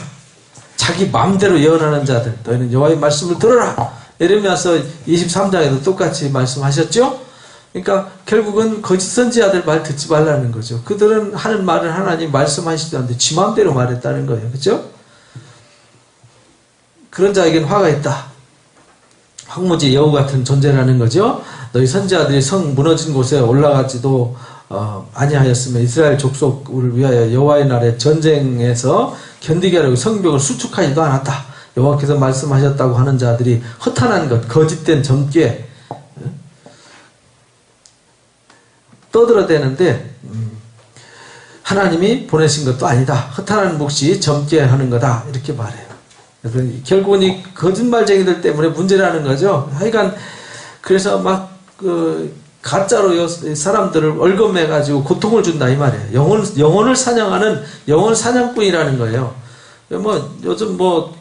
자기 마음대로 예언하는 자들 너희는 여호와의 말씀을 들어라. 예레미야서 23장에도 똑같이 말씀하셨죠. 그러니까 결국은 거짓 선지자들 말 듣지 말라는 거죠. 그들은 하는 말을 하나님 말씀하시지 않는데 지 마음대로 말했다는 거예요. 그렇죠? 그런 자에겐 화가 있다. 황무지 여우 같은 존재라는 거죠. 너희 선지자들이 성 무너진 곳에 올라가지도 아니하였으면 이스라엘 족속을 위하여 여호와의 날에 전쟁에서 견디게 하려고 성벽을 수축하지도 않았다. 여호와께서 말씀하셨다고 하는 자들이 허탄한 것, 거짓된 점괘 떠들어대는데 하나님이 보내신 것도 아니다. 허탄한 몫이 점괘하는 거다. 이렇게 말해요. 결국은 이 거짓말쟁이들 때문에 문제라는 거죠. 하여간 그래서 막 가짜로 사람들을 얼검매가지고 고통을 준다 이 말이에요. 영혼을 사냥하는 영혼 사냥꾼이라는 거예요. 뭐 요즘 뭐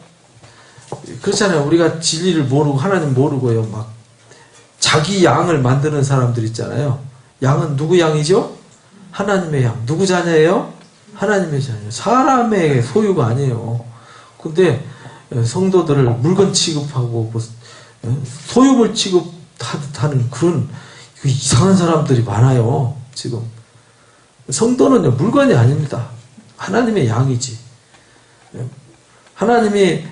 그렇잖아요. 우리가 진리를 모르고 하나님 모르고요. 막 자기 양을 만드는 사람들 있잖아요. 양은 누구 양이죠? 하나님의 양. 누구 자녀예요? 하나님의 자녀. 사람의 소유가 아니에요. 근데 성도들을 물건 취급하고 소유물 취급하는 그런 이상한 사람들이 많아요. 지금 성도는요 물건이 아닙니다. 하나님의 양이지. 하나님이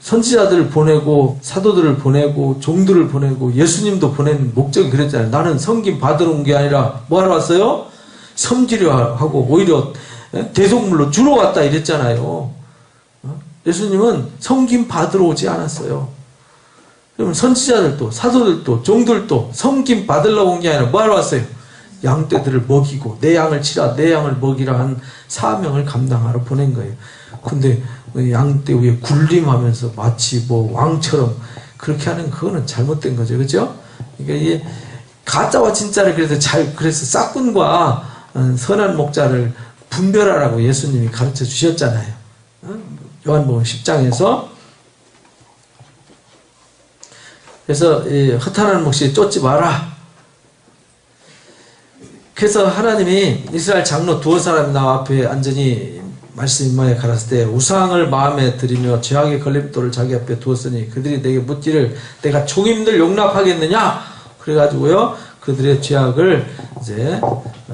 선지자들을 보내고 사도들을 보내고 종들을 보내고 예수님도 보낸 목적이 그랬잖아요. 나는 섬김 받으러 온 게 아니라 뭐하러 왔어요? 섬기려 하고 오히려 대속물로 주러 왔다 이랬잖아요. 예수님은 섬김 받으러 오지 않았어요. 그러면 선지자들도 사도들도 종들도 섬김 받으려고 온 게 아니라 뭐하러 왔어요? 양떼들을 먹이고 내 양을 치라 내 양을 먹이라 한 사명을 감당하러 보낸 거예요. 근데 양떼 위에 군림하면서 마치 뭐 왕처럼 그렇게 하는 그거는 잘못된 거죠. 그렇죠? 그러니까 이게 가짜와 진짜를 그래서 싹군과 선한 목자를 분별하라고 예수님이 가르쳐 주셨잖아요. 요한복음 10장에서 그래서 허탄한 몫이 쫓지 마라. 그래서 하나님이 이스라엘 장로 두어 사람이 나 앞에 안전히 말씀 임마에 가랐을 때 우상을 마음에 들이며 죄악의 걸림돌을 자기 앞에 두었으니 그들이 내게 묻기를 내가 종임들 용납하겠느냐? 그래가지고요 그들의 죄악을 이제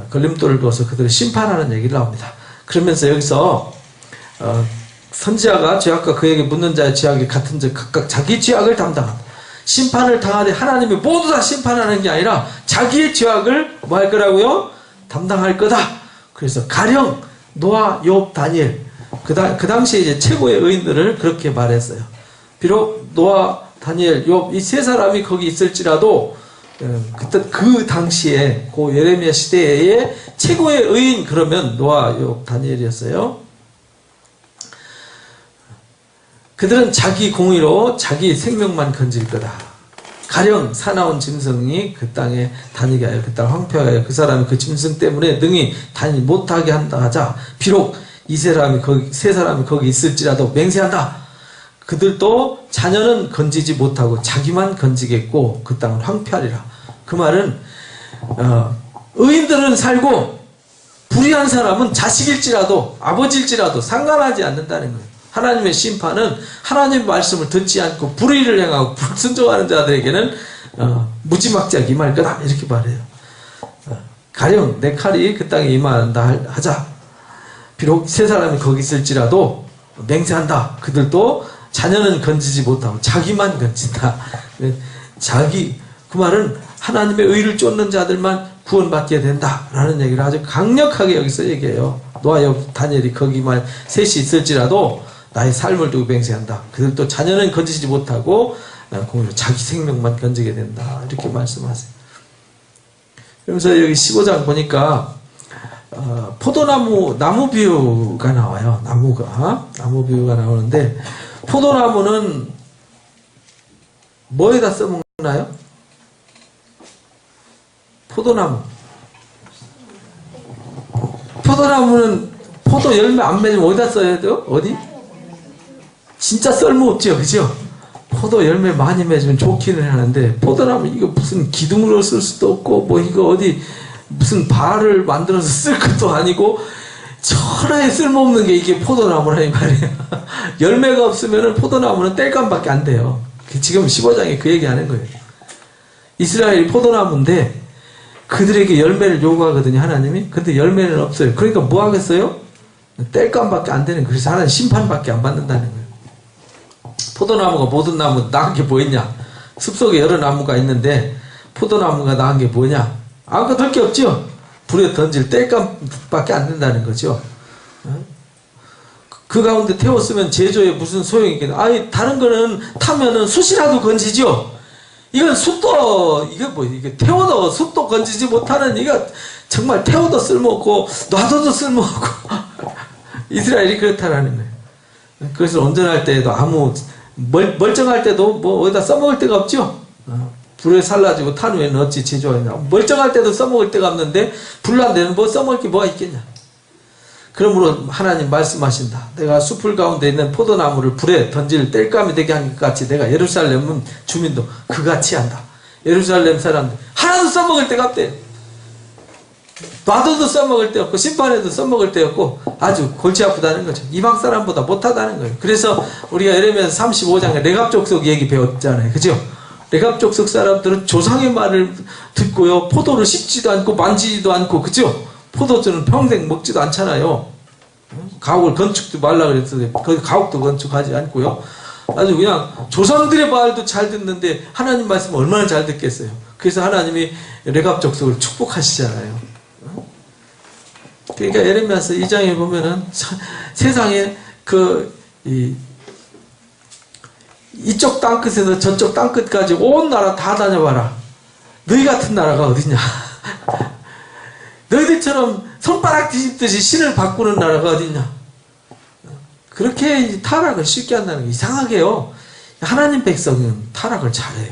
걸림돌을 두어서 그들을 심판하는 얘기를 나옵니다. 그러면서 여기서 선지자가 죄악과 그에게 묻는 자의 죄악이 같은 즉 각각 자기 죄악을 담당한다. 심판을 당하되 하나님이 모두 다 심판하는 게 아니라 자기의 죄악을 뭐 할 거라고요? 담당할 거다. 그래서 가령 노아, 욥, 다니엘 그 당시에 이제 최고의 의인들을 그렇게 말했어요. 비록 노아, 다니엘, 욥 이 세 사람이 거기 있을지라도 그때 그 당시에 그 예레미야 시대에 최고의 의인 그러면 노아, 욥, 다니엘이었어요. 그들은 자기 공의로 자기 생명만 건질 거다. 가령 사나운 짐승이 그 땅에 다니게 하여 그 땅을 황폐하게 하여 그 사람이 그 짐승 때문에 능히 다니지 못하게 한다 하자. 비록 세 사람이 거기 있을지라도 맹세한다. 그들도 자녀는 건지지 못하고 자기만 건지겠고 그 땅은 황폐하리라. 그 말은 의인들은 살고 불의한 사람은 자식일지라도 아버지일지라도 상관하지 않는다는 거예요. 하나님의 심판은 하나님의 말씀을 듣지 않고 불의를 행하고 불순종하는 자들에게는 무지막지하게 임할 거다 이렇게 말해요. 가령 내 칼이 그 땅에 임한다 하자. 비록 세 사람이 거기 있을지라도 맹세한다. 그들도 자녀는 건지지 못하고 자기만 건진다. 그 말은 하나님의 의를 쫓는 자들만 구원받게 된다라는 얘기를 아주 강력하게 여기서 얘기해요. 노아, 욥, 다니엘이 거기만 셋이 있을지라도 나의 삶을 두고 맹세한다. 그들도 자녀는 건지지 못하고 공의로 자기 생명만 건지게 된다. 이렇게 말씀하세요. 그러면서 여기 15장 보니까 포도나무, 나무 비유가 나와요. 나무 비유가 나오는데, 포도나무는 뭐에다 써먹나요? 포도나무는 포도 열매 안 맺으면 어디다 써야 돼요? 어디? 진짜 쓸모없죠, 그죠? 포도 열매 많이 맺으면 좋기는 하는데, 포도나무 이거 무슨 기둥으로 쓸 수도 없고, 뭐 이거 어디 무슨 발을 만들어서 쓸 것도 아니고, 천하에 쓸모없는 게 이게 포도나무라 이 말이에요. 열매가 없으면 포도나무는 땔감밖에 안 돼요. 지금 15장에 그 얘기 하는 거예요. 이스라엘이 포도나무인데 그들에게 열매를 요구하거든요, 하나님이. 근데 열매는 없어요. 그러니까 뭐 하겠어요? 땔감밖에 안 되는 거예요. 그래서 하나님 심판밖에 안 받는다는 거예요. 포도나무가 모든 나무 나은 게 뭐였냐? 숲속에 여러 나무가 있는데 포도나무가 나은 게 뭐냐? 아무것도 할 게 없죠. 불에 던질 땔감밖에 안 된다는 거죠. 그 가운데 태웠으면 제조에 무슨 소용이 있겠나? 아니, 다른 거는 타면은 숯이라도 건지죠. 이건 숯도, 이게 태워도 숯도 건지지 못하는, 이거 정말 태워도 쓸모없고, 놔둬도 쓸모없고. 이스라엘이 그렇다라는 거예요. 그래서 운전할 때에도 멀쩡할 때도 뭐 어디다 써먹을 데가 없죠. 불에 살라지고 탄 후에는 어찌 제조하냐. 멀쩡할 때도 써먹을 데가 없는데, 불난 데는 뭐 써먹을 게 뭐가 있겠냐. 그러므로 하나님 말씀하신다. 내가 숲을 가운데 있는 포도나무를 불에 던질 땔감이 되게 한 것 같이 내가 예루살렘 주민도 그같이 한다. 예루살렘 사람들 하나도 써먹을 데가 없대. 놔둬도 써먹을 데 없고 심판에도 써먹을 데 없고 아주 골치 아프다는 거죠. 이방 사람보다 못하다는 거예요. 그래서 우리가 예레미야서 35장에 레갑 족속 얘기 배웠잖아요. 그죠? 레갑 족속 사람들은 조상의 말을 듣고요. 포도를 씹지도 않고 만지지도 않고, 그죠? 포도주는 평생 먹지도 않잖아요. 가옥을 건축도 말라 그랬어요. 거기 가옥도 건축하지 않고요. 아주 그냥 조상들의 말도 잘 듣는데 하나님 말씀 얼마나 잘 듣겠어요. 그래서 하나님이 레갑 족속을 축복하시잖아요. 그러니까 예레미야서 2장에 보면은 세상에 이쪽 땅끝에서 저쪽 땅끝까지 온 나라 다 다녀봐라. 너희 같은 나라가 어디냐? 너희들처럼 손바닥 뒤집듯이 신을 바꾸는 나라가 어딨냐. 그렇게 타락을 쉽게 한다는 게 이상하게요. 하나님 백성은 타락을 잘해요.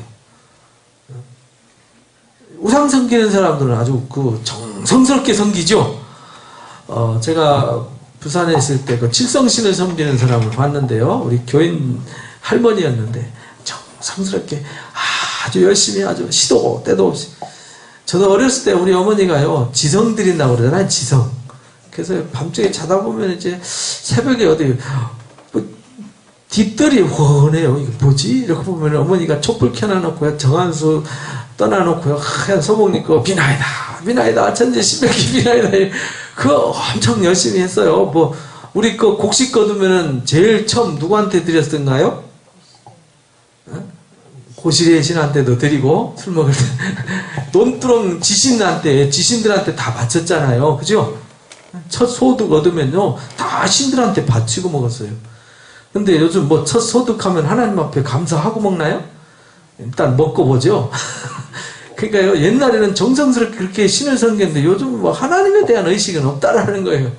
우상 섬기는 사람들은 아주 정성스럽게 섬기죠. 제가 부산에 있을 때 칠성신을 섬기는 사람을 봤는데요. 우리 교인 할머니였는데 정성스럽게 아주 열심히 아주 시도 때도 없이. 저도 어렸을 때 우리 어머니가요, 지성 드린다고 그러잖아요, 지성. 그래서 밤중에 자다 보면 이제 새벽에 어디, 뒷뜰이 훤해요. 이게 뭐지? 이렇게 보면 어머니가 촛불 켜놔놓고요, 정한수 떠나놓고요, 하얀 소복 입고, 비나이다, 천재 신명기 비나이다. 그거 엄청 열심히 했어요. 우리 곡식 거두면은 제일 처음 누구한테 드렸던가요? 고시리의 신한테도 드리고, 술 먹을 때. 논두렁 지신들한테 다 바쳤잖아요. 그죠? 첫 소득 얻으면요, 다 신들한테 바치고 먹었어요. 근데 요즘 첫 소득하면 하나님 앞에 감사하고 먹나요? 일단 먹고 보죠. 그러니까요, 옛날에는 정성스럽게 그렇게 신을 섬겼는데 요즘 하나님에 대한 의식은 없다라는 거예요.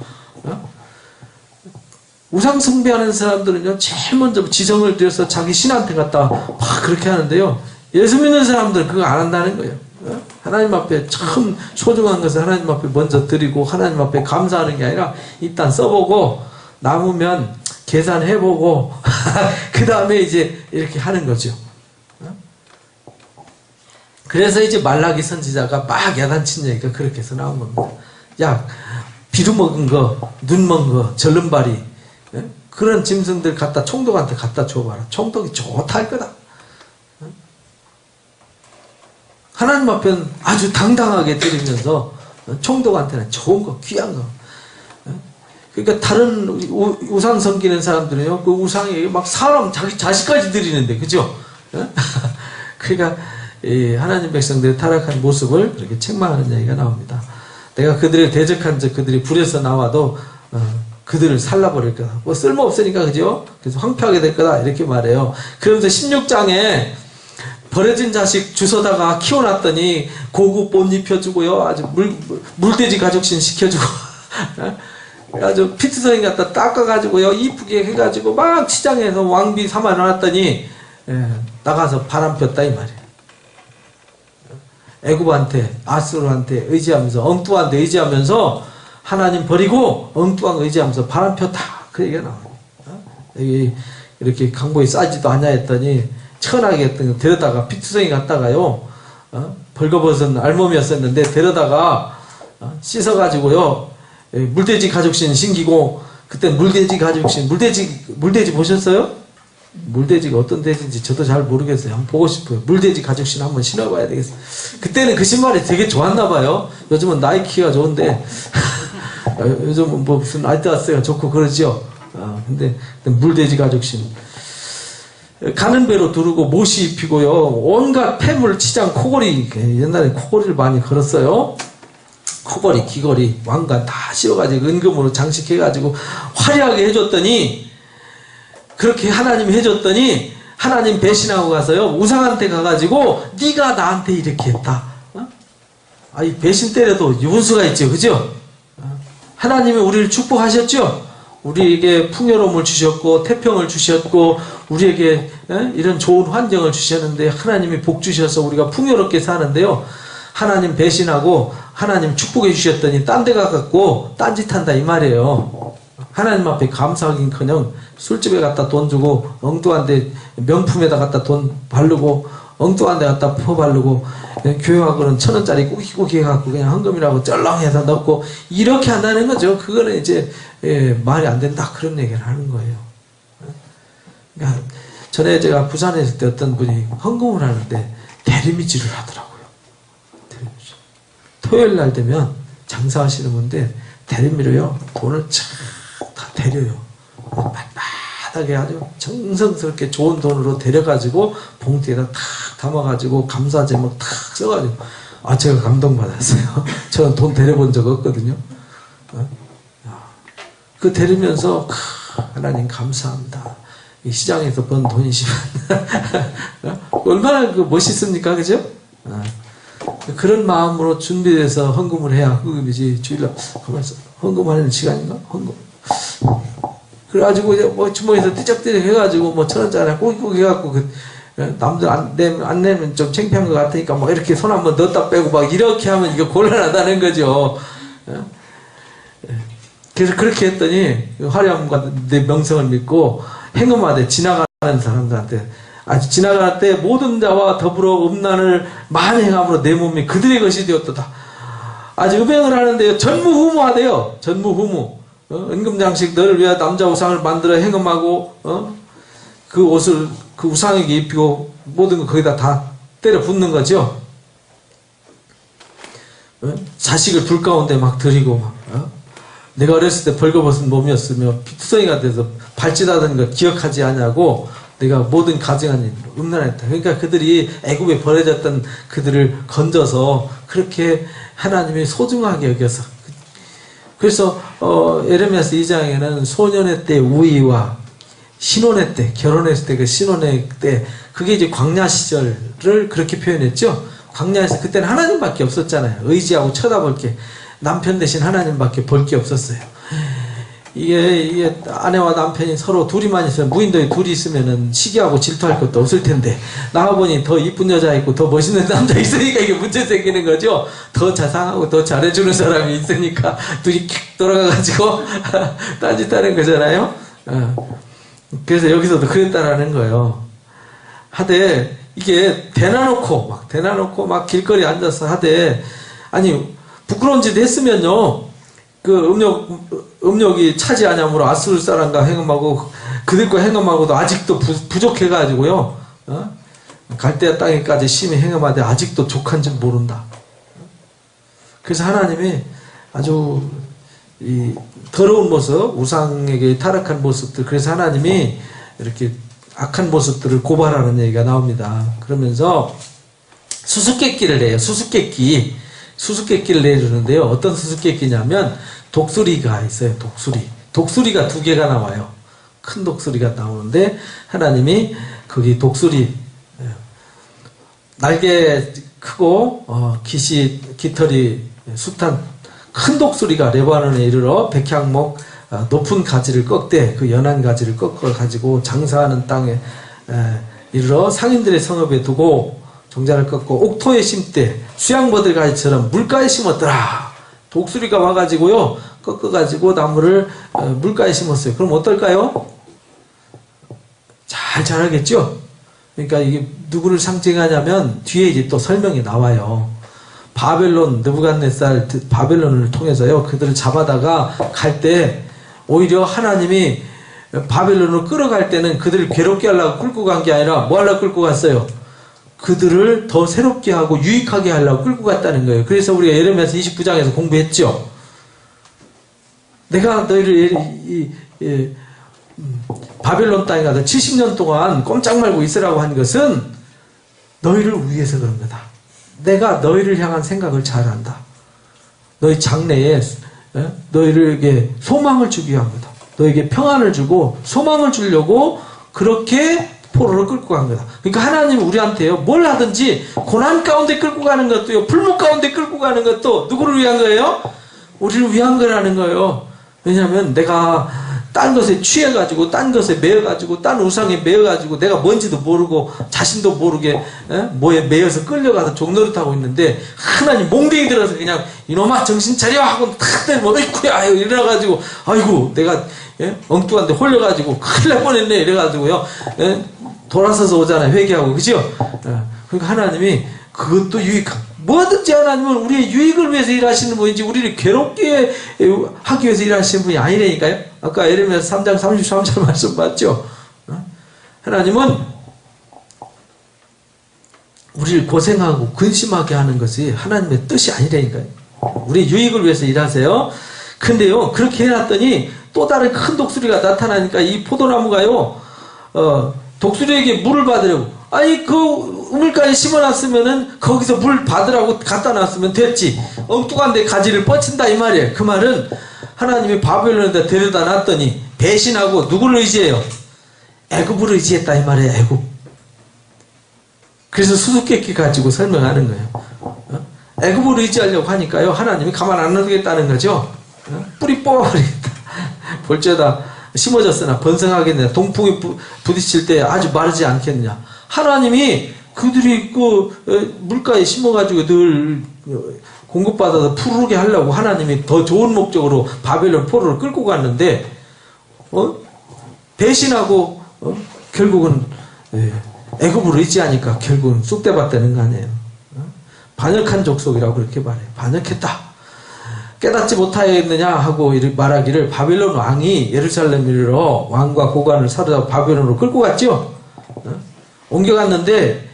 우상 숭배하는 사람들은요, 제일 먼저 지성을 들여서 자기 신한테 갖다 막 그렇게 하는데요, 예수 믿는 사람들은 그거 안 한다는 거예요. 하나님 앞에 참 소중한 것을 하나님 앞에 먼저 드리고 하나님 앞에 감사하는 게 아니라 일단 써보고 남으면 계산해보고 그 다음에 이제 이렇게 하는 거죠. 그래서 이제 말라기 선지자가 막 야단친 얘기가 그렇게 해서 나온 겁니다. 야, 비루 먹은 거, 눈 먹은 거, 절름발이, 그런 짐승들 갖다 총독한테 갖다 줘봐라. 총독이 좋다 할 거다. 하나님 앞에는 아주 당당하게 드리면서 총독한테는 좋은 거, 귀한 거. 그러니까 다른 우상 섬기는 사람들은요, 그 우상에 막 사람, 자기 자식까지 드리는데, 그죠? 그러니까 하나님 백성들의 타락한 모습을 그렇게 책망하는 얘기가 나옵니다. 내가 그들을 대적한 적 그들이 불에서 나와도 그들을 살라버릴 거다. 뭐 쓸모없으니까 그죠? 그래서 황폐하게 될 거다 이렇게 말해요. 그러면서 16장에 버려진 자식 주워다가 키워놨더니 고급 옷 입혀주고요. 아주 물돼지 가죽신 시켜주고 아주 피트성이 갖다 닦아가지고요. 이쁘게 해가지고 막 시장에서 왕비 삼아놨더니 나가서 바람 폈다 이 말이에요. 애굽한테 아수르한테 의지하면서 엉뚱한데 의지하면서 하나님 버리고 엉뚱한 거 의지하면서 바람 폈다 그 얘기가 나와요. 이렇게 강보에 싸지도 않냐 했더니 천하게 했던 거 데려다가 피투성이 갔다가요 벌거벗은 알몸이었었는데 데려다가 씻어가지고요 물돼지 가죽신 신기고 그때 물돼지 가죽신 물돼지 보셨어요? 물돼지가 어떤 돼지인지 저도 잘 모르겠어요. 한번 보고 싶어요. 물돼지 가죽신 한번 신어봐야 되겠어요. 그때는 그 신발이 되게 좋았나봐요. 요즘은 나이키가 좋은데 요즘은 뭐 무슨 아디다스가 좋고 그러죠. 근데 물돼지 가죽신 가는 배로 두르고 못이 입히고요. 온갖 폐물 치장 코골이 옛날에 코골이를 많이 걸었어요. 코골이 귀걸이 왕관 다 씌워가지고 은금으로 장식해가지고 화려하게 해줬더니 그렇게 하나님이 해줬더니 하나님 배신하고 가서요 우상한테 가가지고 네가 나한테 이렇게 했다. 이 배신 때려도 유분수가 있죠, 그죠? 하나님이 우리를 축복하셨죠. 우리에게 풍요로움을 주셨고 태평을 주셨고 우리에게 이런 좋은 환경을 주셨는데 하나님이 복 주셔서 우리가 풍요롭게 사는데요. 하나님 배신하고 하나님 축복해 주셨더니 딴 데 가갖고 딴짓한다 이 말이에요. 하나님 앞에 감사하긴커녕 술집에 갖다 돈 주고 엉뚱한 데 명품에다 갖다 돈 바르고 엉뚱한 데 갖다 퍼 바르고 교회하고는 1,000원짜리 꾸기꾸기 해갖고 그냥 헌금이라고 쩔렁해서 넣고 이렇게 한다는 거죠. 그거는 이제 말이 안 된다 그런 얘기를 하는 거예요. 그러니까 전에 제가 부산에 있을 때 어떤 분이 헌금을 하는데 대리미질을 하더라고요. 대리미질. 토요일 날 되면 장사하시는 분인데 대리미로요 돈을 다 데려요. 빳빳하게 아주 정성스럽게 좋은 돈으로 데려가지고 봉투에다 탁 담아가지고 감사 제목 탁 써가지고 제가 감동받았어요. 저는 돈 데려본 적 없거든요. 그 데리면서 하나님 감사합니다. 이 시장에서 번 돈이시면 얼마나 멋있습니까, 그죠? 그런 마음으로 준비돼서 헌금을 해야 헌금이지. 주일날 가만있어 헌금하는 시간인가? 헌금. 그래가지고 뭐 주머니에서 띠적띠적 해가지고 뭐 1,000원짜리 꾸기꾸기 해갖고 남들 안 내면 좀 창피한 것 같으니까 막 이렇게 손 한번 넣었다 빼고 막 이렇게 하면 이거 곤란하다는 거죠. 그래서 그렇게 했더니 화려함과 내 명성을 믿고 행음하되 지나가는 사람들한테 지나갈 때 모든 자와 더불어 음란을 많이 행함으로 내 몸이 그들의 것이 되었도다. 음행을 하는데요 전무후무하대요. 전무후무. 은금장식 너를 위하여 남자 우상을 만들어 행음하고 그 옷을 그 우상에게 입히고 모든 거 거기다 다 때려 붓는 거죠. 자식을 불 가운데 막 들이고 막 내가 어렸을 때 벌거벗은 몸이었으며 피투성이가 돼서 발짓하던 거 기억하지 않냐고 내가 모든 가증한 음란했다. 그러니까 그들이 애굽에 버려졌던 그들을 건져서 그렇게 하나님이 소중하게 여겨서 그래서 에레미야서 2장에는 소년의 때 우위와 신혼의 때 결혼했을 때 그 신혼의 때 그게 이제 광야 시절을 그렇게 표현했죠. 광야에서 그때는 하나님밖에 없었잖아요. 의지하고 쳐다볼 게 남편 대신 하나님밖에 볼 게 없었어요. 이게 아내와 남편이 서로 둘이만 있으면 무인도에 둘이 있으면은 시기하고 질투할 것도 없을 텐데 나가보니 더 이쁜 여자 있고 더 멋있는 남자 있으니까 이게 문제 생기는 거죠. 더 자상하고 더 잘해주는 사람이 있으니까 둘이 킥 돌아가가지고 딴짓하는 거잖아요. 그래서 여기서도 그랬다라는 거예요. 하되 이게 대놔놓고 막 길거리 앉아서 하되 부끄러운 짓 했으면요 그 음욕이 차지하냐므로 아수르 사람과 행음하고 그들과 행음하고도 아직도 부족해가지고요 갈대아 땅에까지 심히 행음하되 아직도 족한 줄 모른다. 그래서 하나님이 아주 이 더러운 모습 우상에게 타락한 모습들 그래서 하나님이 이렇게 악한 모습들을 고발하는 얘기가 나옵니다. 그러면서 수수께끼를 내요. 수수께끼를 내주는데요. 어떤 수수께끼냐면 독수리가 있어요. 독수리. 독수리가 두 개가 나와요. 큰 독수리가 나오는데 하나님이 거기 독수리 날개 크고 깃털이 숱한 큰 독수리가 레바논에 이르러 백향목 높은 가지를 꺾되 그 연한 가지를 꺾어 가지고 장사하는 땅에 이르러 상인들의 성읍에 두고 종자를 꺾고 옥토에 심되 수양버들 가지처럼 물가에 심었더라. 독수리가 와가지고요 꺾어가지고 나무를 물가에 심었어요. 그럼 어떨까요? 잘 자라겠죠? 그러니까 이게 누구를 상징하냐면 뒤에 이제 또 설명이 나와요. 바벨론, 느부갓네살 바벨론을 통해서요 그들을 잡아다가 갈 때 오히려 하나님이 바벨론으로 끌어갈 때는 그들을 괴롭게 하려고 끌고 간 게 아니라 뭐 하려고 끌고 갔어요? 그들을 더 새롭게 하고 유익하게 하려고 끌고 갔다는 거예요. 그래서 우리가 예레미야서 29장에서 공부했죠. 내가 너희를 바벨론 땅에 가서 70년 동안 꼼짝 말고 있으라고 한 것은 너희를 위해서 그런 거다. 내가 너희를 향한 생각을 잘 안다. 너희 장래에 너희에게 소망을 주기 위한 거다. 너에게 평안을 주고 소망을 주려고 그렇게 포로를 끌고 간 거다. 그러니까 하나님은 우리한테요 뭘 하든지 고난 가운데 끌고 가는 것도요 불목 가운데 끌고 가는 것도 누구를 위한 거예요? 우리를 위한 거라는 거예요. 왜냐하면 내가 딴 것에 취해가지고 딴 것에 매여가지고 딴 우상에 매여가지고 내가 뭔지도 모르고 자신도 모르게 뭐에 매여서 끌려가서 종노릇하고 있는데 하나님 몽둥이 들어서 그냥 이놈아 정신 차려 하고 탁 때리면 어이쿠야 이래가지고 아이고 내가 엉뚱한 데 홀려가지고 큰일 날 뻔했네 이래가지고요 돌아서서 오잖아요 회개하고 그죠? 그러니까 하나님이 그것도 유익한 뭐든지 하나님은 우리의 유익을 위해서 일하시는 분이지 우리를 괴롭게 하기 위해서 일하시는 분이 아니라니까요. 아까 예레미야서 3장 33절 말씀 봤죠. 하나님은 우리를 고생하고 근심하게 하는 것이 하나님의 뜻이 아니라니까요. 우리의 유익을 위해서 일하세요. 근데요 그렇게 해놨더니 또 다른 큰 독수리가 나타나니까 이 포도나무가요 독수리에게 물을 받으려고 아니 그 우물가에 심어놨으면은 거기서 물 받으라고 갖다 놨으면 됐지 엉뚱한 데 가지를 뻗친다 이 말이에요. 그 말은 하나님이 바벨론에다 데려다 놨더니 배신하고 누구를 의지해요? 애굽을 의지했다 이 말이에요. 애굽. 그래서 수수께끼 가지고 설명하는 거예요. 애굽을 의지하려고 하니까요 하나님이 가만 안 놔두겠다는 거죠. 뿌리 뽑아버리겠다. 볼지어다 심어졌으나 번성하겠느냐 동풍이 부딪힐 때 아주 마르지 않겠느냐. 하나님이 그들이 그 물가에 심어가지고 늘 공급받아서 푸르게 하려고 하나님이 더 좋은 목적으로 바벨론 포로를 끌고 갔는데 배신하고 결국은 애굽을 의지하니까 결국은 쑥대밭 되는 거 아니에요. 반역한 족속이라고 그렇게 말해요. 반역했다. 깨닫지 못하였느냐 하고 말하기를 바벨론 왕이 예루살렘으로 왕과 고관을 사로잡아 바벨론으로 끌고 갔죠. 옮겨갔는데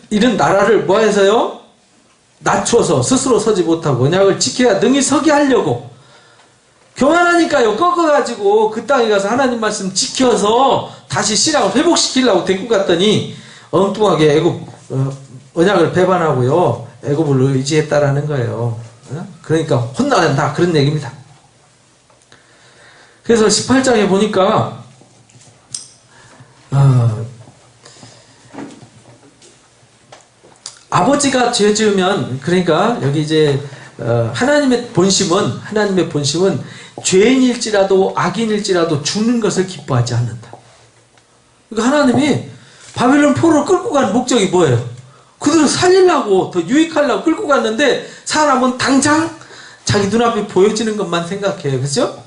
이런 나라를 뭐 해서요? 낮춰서 스스로 서지 못하고 언약을 지켜야 능히 서게 하려고 교만하니까요 꺾어가지고 그 땅에 가서 하나님 말씀 지켜서 다시 신앙을 회복시키려고 데리고 갔더니 엉뚱하게 애굽 언약을 배반하고요 애굽을 의지했다라는 거예요. 그러니까 혼나야 한다 그런 얘기입니다. 그래서 18장에 보니까 아버지가 죄 지으면 그러니까 여기 이제 하나님의 본심은 죄인일지라도 악인일지라도 죽는 것을 기뻐하지 않는다. 그러니까 하나님이 바벨론 포로를 끌고 간 목적이 뭐예요? 그들을 살리려고 더 유익하려고 끌고 갔는데 사람은 당장 자기 눈앞에 보여지는 것만 생각해요. 그렇죠?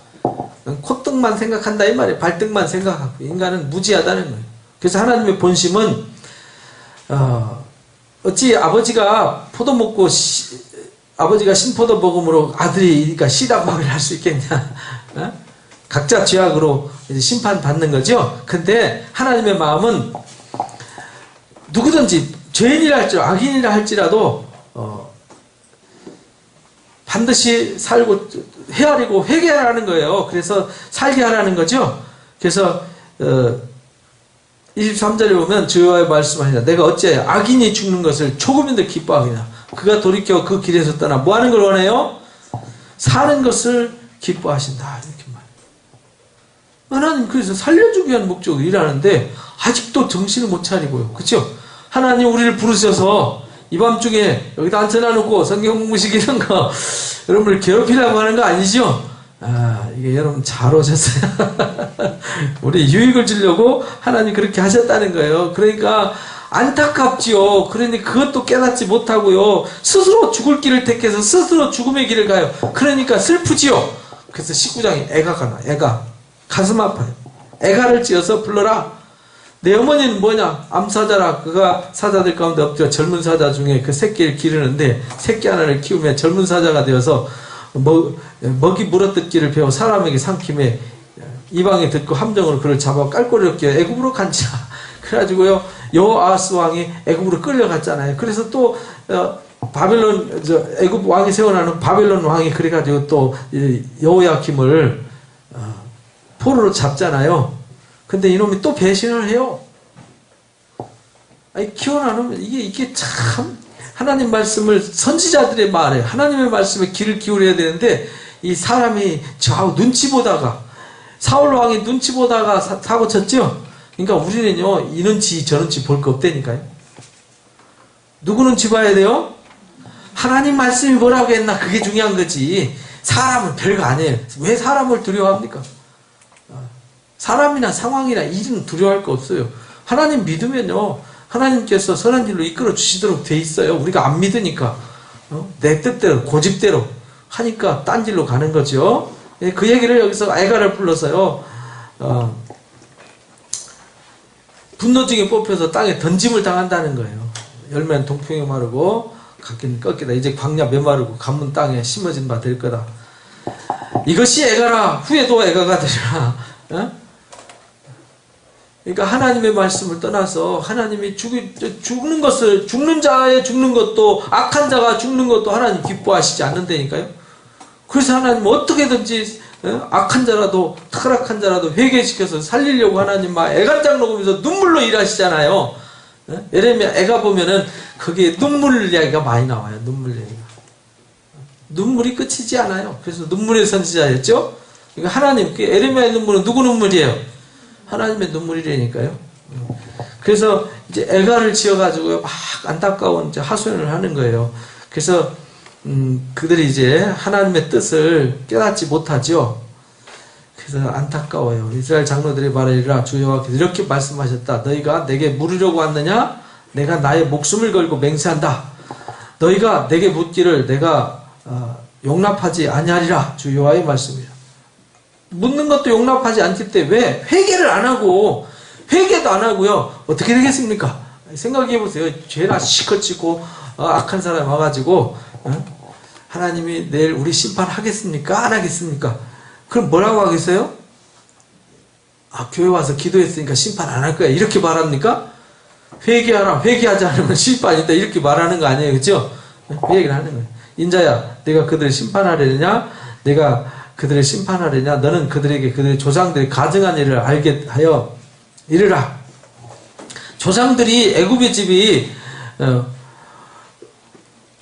콧등만 생각한다 이 말이에요. 발등만 생각하고 인간은 무지하다는 거예요. 그래서 하나님의 본심은 어찌 아버지가 포도 먹고 아버지가 신포도 먹음으로 아들이 그러니까 씨답박을 할 수 있겠냐? 각자 죄악으로 이제 심판받는 거죠. 근데 하나님의 마음은 누구든지 죄인이라 할지라도 악인이라 할지라도 반드시 살고 헤아리고 회개하라는 거예요. 그래서 살게 하라는 거죠. 그래서 23절에 보면 주여와의 말씀하시나 내가 어찌하여 악인이 죽는 것을 조금인도 기뻐하겠냐. 그가 돌이켜 그 길에서 떠나 뭐 하는 걸 원해요? 사는 것을 기뻐하신다. 이렇게 말. 하나님 그래서 살려주기 위한 목적으로 일하는데 아직도 정신을 못 차리고요. 그렇죠? 하나님 우리를 부르셔서 이 밤중에 여기다 앉혀놔놓고 성경 공부식 이런 거 여러분을 괴롭히려고 하는 거 아니죠? 이게 여러분 잘 오셨어요. 우리 유익을 주려고 하나님 그렇게 하셨다는 거예요. 그러니까 안타깝지요. 그러니 그것도 깨닫지 못하고요. 스스로 죽을 길을 택해서 스스로 죽음의 길을 가요. 그러니까 슬프지요. 그래서 19장에 애가가 나. 애가. 가슴 아파요. 애가를 지어서 불러라. 내 어머니는 뭐냐? 암사자라. 그가 사자들 가운데 엎드려 젊은 사자 중에 그 새끼를 기르는데 새끼 하나를 키우면 젊은 사자가 되어서 먹이 물어뜯기를 배워 사람에게 삼킴에 이방에 듣고 함정으로 그를 잡아 깔꼬리로 끼워 애굽으로 간지라. 그래가지고요 여호아스 왕이 애굽으로 끌려갔잖아요. 그래서 또 바벨론 애굽 왕이 세워나는 바벨론 왕이 그래가지고 또 여호야김을 포로로 잡잖아요. 근데 이놈이 또 배신을 해요. 아니 키워나누면 이게 참 하나님 말씀을 선지자들의 말에 하나님의 말씀에 귀를 기울여야 되는데 이 사람이 좌우 눈치 보다가 사울 왕이 눈치 보다가 사고 쳤죠. 그러니까 우리는요 이 눈치 저 눈치 볼 거 없다니까요. 누구 눈치 봐야 돼요? 하나님 말씀이 뭐라고 했나 그게 중요한 거지. 사람은 별거 아니에요. 왜 사람을 두려워합니까? 사람이나 상황이나 일은 두려워할 거 없어요. 하나님 믿으면요 하나님께서 선한 길로 이끌어 주시도록 돼 있어요. 우리가 안 믿으니까 내 뜻대로 고집대로 하니까 딴 길로 가는 거죠. 그 얘기를 여기서 애가를 불러서요 분노증에 뽑혀서 땅에 던짐을 당한다는 거예요. 열매는 동평에 마르고 각기는 꺾이다. 이제 광야 메마르고 가문 땅에 심어진 바 될 거다. 이것이 애가라. 후에도 애가가 되리라. 그러니까 하나님의 말씀을 떠나서 하나님이 죽는 것을 죽는 자의 죽는 것도 악한 자가 죽는 것도 하나님 기뻐하시지 않는다니까요. 그래서 하나님 어떻게든지 악한 자라도 타락한 자라도 회개시켜서 살리려고 하나님 막 애간장 녹으면서 눈물로 일하시잖아요. 예레미야 애가 보면은 거기에 눈물 이야기가 많이 나와요. 눈물 이야기가. 눈물이 끝이지 않아요. 그래서 눈물의 선지자였죠. 그러니까 하나님 예레미야의 눈물은 누구 눈물이에요? 하나님의 눈물이라니까요. 그래서 이제 애가를 지어가지고 막 안타까운 이제 하소연을 하는 거예요. 그래서 그들이 이제 하나님의 뜻을 깨닫지 못하죠. 그래서 안타까워요. 이스라엘 장로들이 말하리라 주 여호와께서 이렇게 말씀하셨다. 너희가 내게 물으려고 왔느냐? 내가 나의 목숨을 걸고 맹세한다. 너희가 내게 묻기를 내가 용납하지 아니하리라. 주 여호와의 말씀이라. 묻는 것도 용납하지 않기 때문에 왜? 회개를 안 하고 회개도 안 하고요. 어떻게 되겠습니까? 생각해 보세요. 죄나 시컷 짓고 악한 사람 와가지고 하나님이 내일 우리 심판하겠습니까? 안 하겠습니까? 그럼 뭐라고 하겠어요? 교회 와서 기도했으니까 심판 안 할 거야. 이렇게 말합니까? 회개하라. 회개하지 않으면 심판이 있다. 이렇게 말하는 거 아니에요. 그죠? 그 얘기를 하는 거예요. 인자야, 내가 그들을 심판하려냐? 내가 그들을 심판하려냐? 너는 그들에게 그들의 조상들이 가증한 일을 알게 하여 이르라. 조상들이 애굽의 집이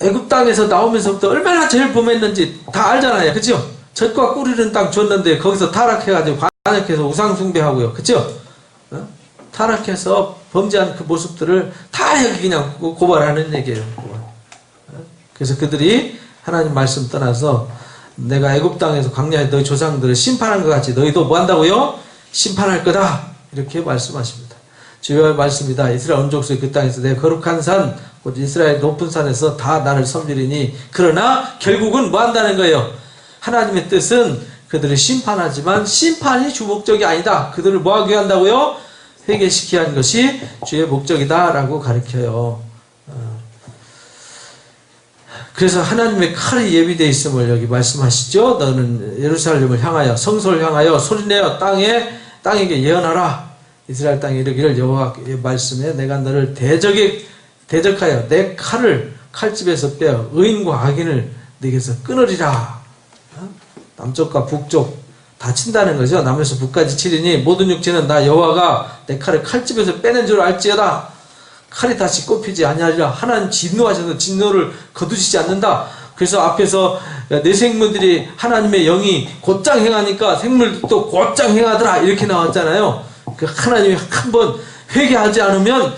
애굽 땅에서 나오면서부터 얼마나 죄를 범했는지 다 알잖아요. 그죠? 젖과 꿀 이른 땅 줬는데 거기서 타락해가지고 관역해서 우상 숭배하고요. 그죠? 타락해서 범죄한 그 모습들을 다 여기 그냥 고발하는 얘기예요. 그래서 그들이 하나님 말씀 떠나서 내가 애굽 땅에서 광야에 너희 조상들을 심판한 것 같이 너희도 뭐 한다고요? 심판할 거다. 이렇게 말씀하십니다. 주의 말씀이다. 이스라엘 온 족속이 그 땅에서 내 거룩한 산, 곧 이스라엘 높은 산에서 다 나를 섬기리니 그러나 결국은 뭐 한다는 거예요? 하나님의 뜻은 그들을 심판하지만 심판이 주 목적이 아니다. 그들을 뭐 하게 한다고요? 회개시키게 하는 것이 주의 목적이다 라고 가르쳐요. 그래서 하나님의 칼이 예비되어 있음을 여기 말씀하시죠. 너는 예루살렘을 향하여 성소를 향하여 소리내어 땅에게 예언하라. 이스라엘 땅에 이르기를 여호와의 말씀에 내가 너를 대적하여 내 칼을 칼집에서 빼어 의인과 악인을 네게서 끊으리라. 남쪽과 북쪽 다 친다는 거죠. 남에서 북까지 치리니 모든 육체는 나 여호와가 내 칼을 칼집에서 빼는 줄 알지어다. 칼이 다시 꼽히지 아니하리라. 하나님 진노하셔서 진노를 거두시지 않는다. 그래서 앞에서 내 생물들이 하나님의 영이 곧장 행하니까 생물도 곧장 행하더라 이렇게 나왔잖아요. 그 하나님이 한번 회개하지 않으면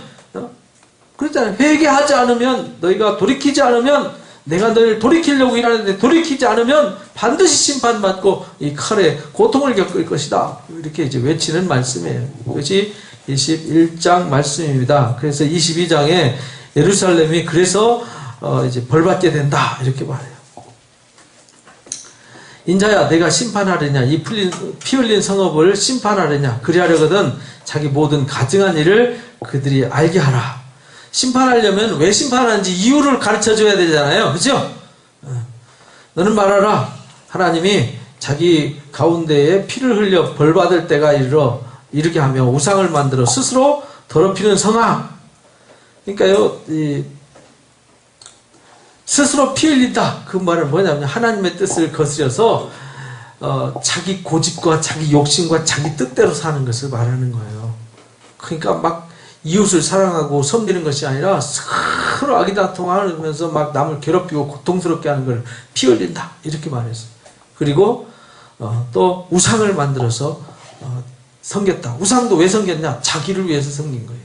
그렇잖아요. 회개하지 않으면 너희가 돌이키지 않으면 내가 너희를 돌이키려고 일하는데 돌이키지 않으면 반드시 심판받고 이 칼에 고통을 겪을 것이다. 이렇게 이제 외치는 말씀이에요. 이것이 21장 말씀입니다. 그래서 22장에 예루살렘이 그래서 이제 벌받게 된다 이렇게 말해요. 인자야 내가 심판하려냐 이 피 흘린 성읍을 심판하려냐 그리하려거든 자기 모든 가증한 일을 그들이 알게 하라. 심판하려면 왜 심판하는지 이유를 가르쳐줘야 되잖아요. 그죠? 너는 말하라. 하나님이 자기 가운데에 피를 흘려 벌받을 때가 이르게 하며 우상을 만들어 스스로 더럽히는 성악. 그러니까요, 스스로 피 흘린다. 그 말은 뭐냐면 하나님의 뜻을 거스려서 자기 고집과 자기 욕심과 자기 뜻대로 사는 것을 말하는 거예요. 그러니까 막 이웃을 사랑하고 섬기는 것이 아니라 서로 아기다툼하면서 막 남을 괴롭히고 고통스럽게 하는 걸 피 흘린다. 이렇게 말했어요. 그리고 또 우상을 만들어서 섬겼다. 우상도 왜 섬겼냐? 자기를 위해서 섬긴 거예요.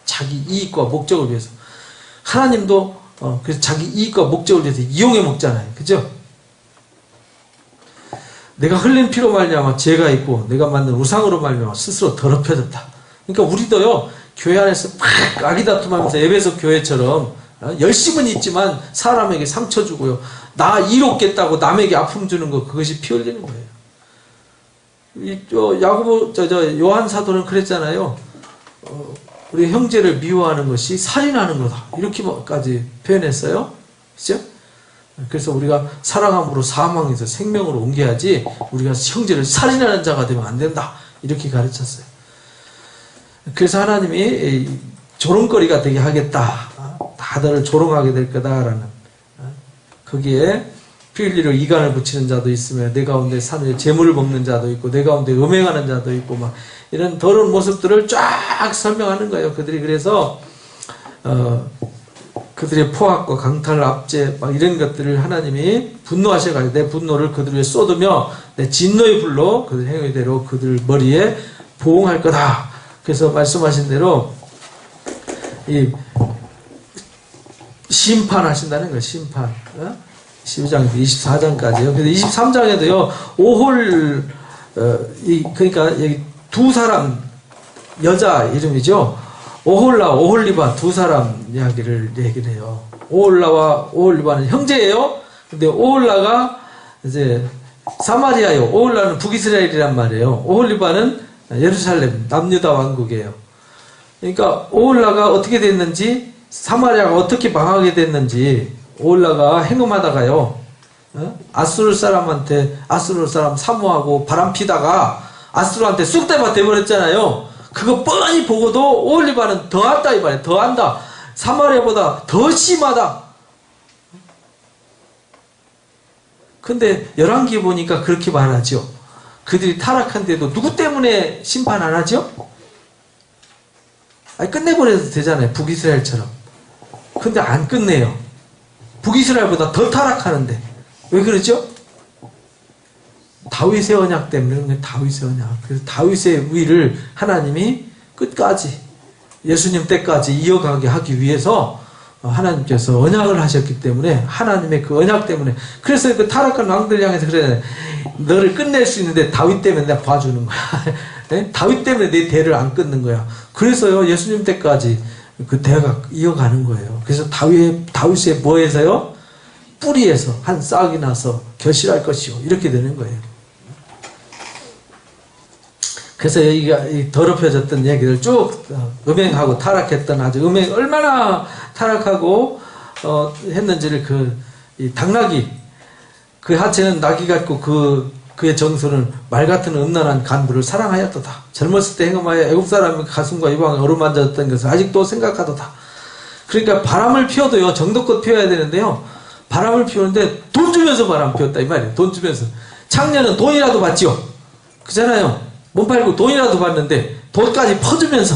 자기 이익과 목적을 위해서. 하나님도 그래서 자기 이익과 목적을 위해서 이용해 먹잖아요. 그죠? 내가 흘린 피로 말미암아 죄가 있고 내가 만든 우상으로 말미암아 스스로 더럽혀졌다. 그러니까 우리도요. 교회 안에서 막 아기다툼하면서 에베소 교회처럼 열심은 있지만 사람에게 상처 주고요. 나 이롭겠다고 남에게 아픔 주는 거 그것이 피 흘리는 거예요. 야고보 요한 사도는 그랬잖아요. 우리 형제를 미워하는 것이 살인하는 거다. 이렇게까지 표현했어요. 그죠? 그래서 우리가 사랑함으로 사망에서 생명으로 옮겨야지 우리가 형제를 살인하는 자가 되면 안 된다. 이렇게 가르쳤어요. 그래서 하나님이 조롱거리가 되게 하겠다. 다들 조롱하게 될 거다라는 거기에 피 흘리려 이간을 붙이는 자도 있으며 내 가운데 산에 재물을 먹는 자도 있고 내 가운데 음행하는 자도 있고 막 이런 더러운 모습들을 쫙 설명하는 거예요. 그들이 그래서 그들의 포악과 강탈, 압제 막 이런 것들을 하나님이 분노하셔가지고 내 분노를 그들 위에 쏟으며 내 진노의 불로 그들 행위대로 그들 머리에 보응할 거다. 그래서 말씀하신 대로 이 심판하신다는 거예요. 심판. 12장에서 24장까지요. 그래서 23장에도요. 그러니까 여기 두 사람 여자 이름이죠. 오홀라, 오홀리바 두 사람 이야기를 얘기를 해요. 오홀라와 오홀리바는 형제예요. 근데 오홀라가 이제 사마리아요. 오홀라는 북이스라엘이란 말이에요. 오홀리바는 예루살렘 남유다 왕국이에요. 그러니까 오홀라가 어떻게 됐는지 사마리아가 어떻게 망하게 됐는지 오홀라가 행음하다가요. 아수르 사람 사모하고 바람 피다가 아수르한테 쑥대밭 돼버렸잖아요. 그거 뻔히 보고도 오홀리바는 더한다 이 말이에요. 더한다. 사마리아보다 더 심하다. 근데 열왕기에 보니까 그렇게 말하죠. 그들이 타락한데도 누구 때문에 심판 안 하죠? 아니 끝내버려도 되잖아요. 북이스라엘처럼. 근데 안 끝내요. 북이스라엘보다 더 타락하는데 왜 그러죠? 다윗의 언약 때문에. 다윗의 언약. 그래서 다윗의 위를 하나님이 끝까지 예수님 때까지 이어가게 하기 위해서 하나님께서 언약을 하셨기 때문에 하나님의 그 언약 때문에 그래서 그 타락한 왕들 향해서 그래 너를 끝낼 수 있는데 다윗 때문에 내가 봐주는 거야. 네? 다윗 때문에 내 대를 안 끊는 거야. 그래서요 예수님 때까지 그 대가 이어가는 거예요. 그래서 다윗의 뭐에서요? 뿌리에서 한 싹이 나서 결실할 것이요. 이렇게 되는 거예요. 그래서 여기가 더럽혀졌던 얘기를 쭉 음행하고 타락했던 아주 얼마나 타락하고 했는지를 이 당나귀 그 하체는 나귀 같고 그의 정서는 말 같은 음란한 간부를 사랑하였도다. 젊었을 때 행음하여 애국 사람의 가슴과 이방에 어루만졌던 것을 아직도 생각하도다. 그러니까 바람을 피워도요 정도껏 피워야 되는데요. 바람을 피우는데 돈 주면서 바람 피웠다 이 말이에요. 돈 주면서. 창녀는 돈이라도 받지요. 그잖아요. 몸 팔고 돈이라도 받는데 돈까지 퍼주면서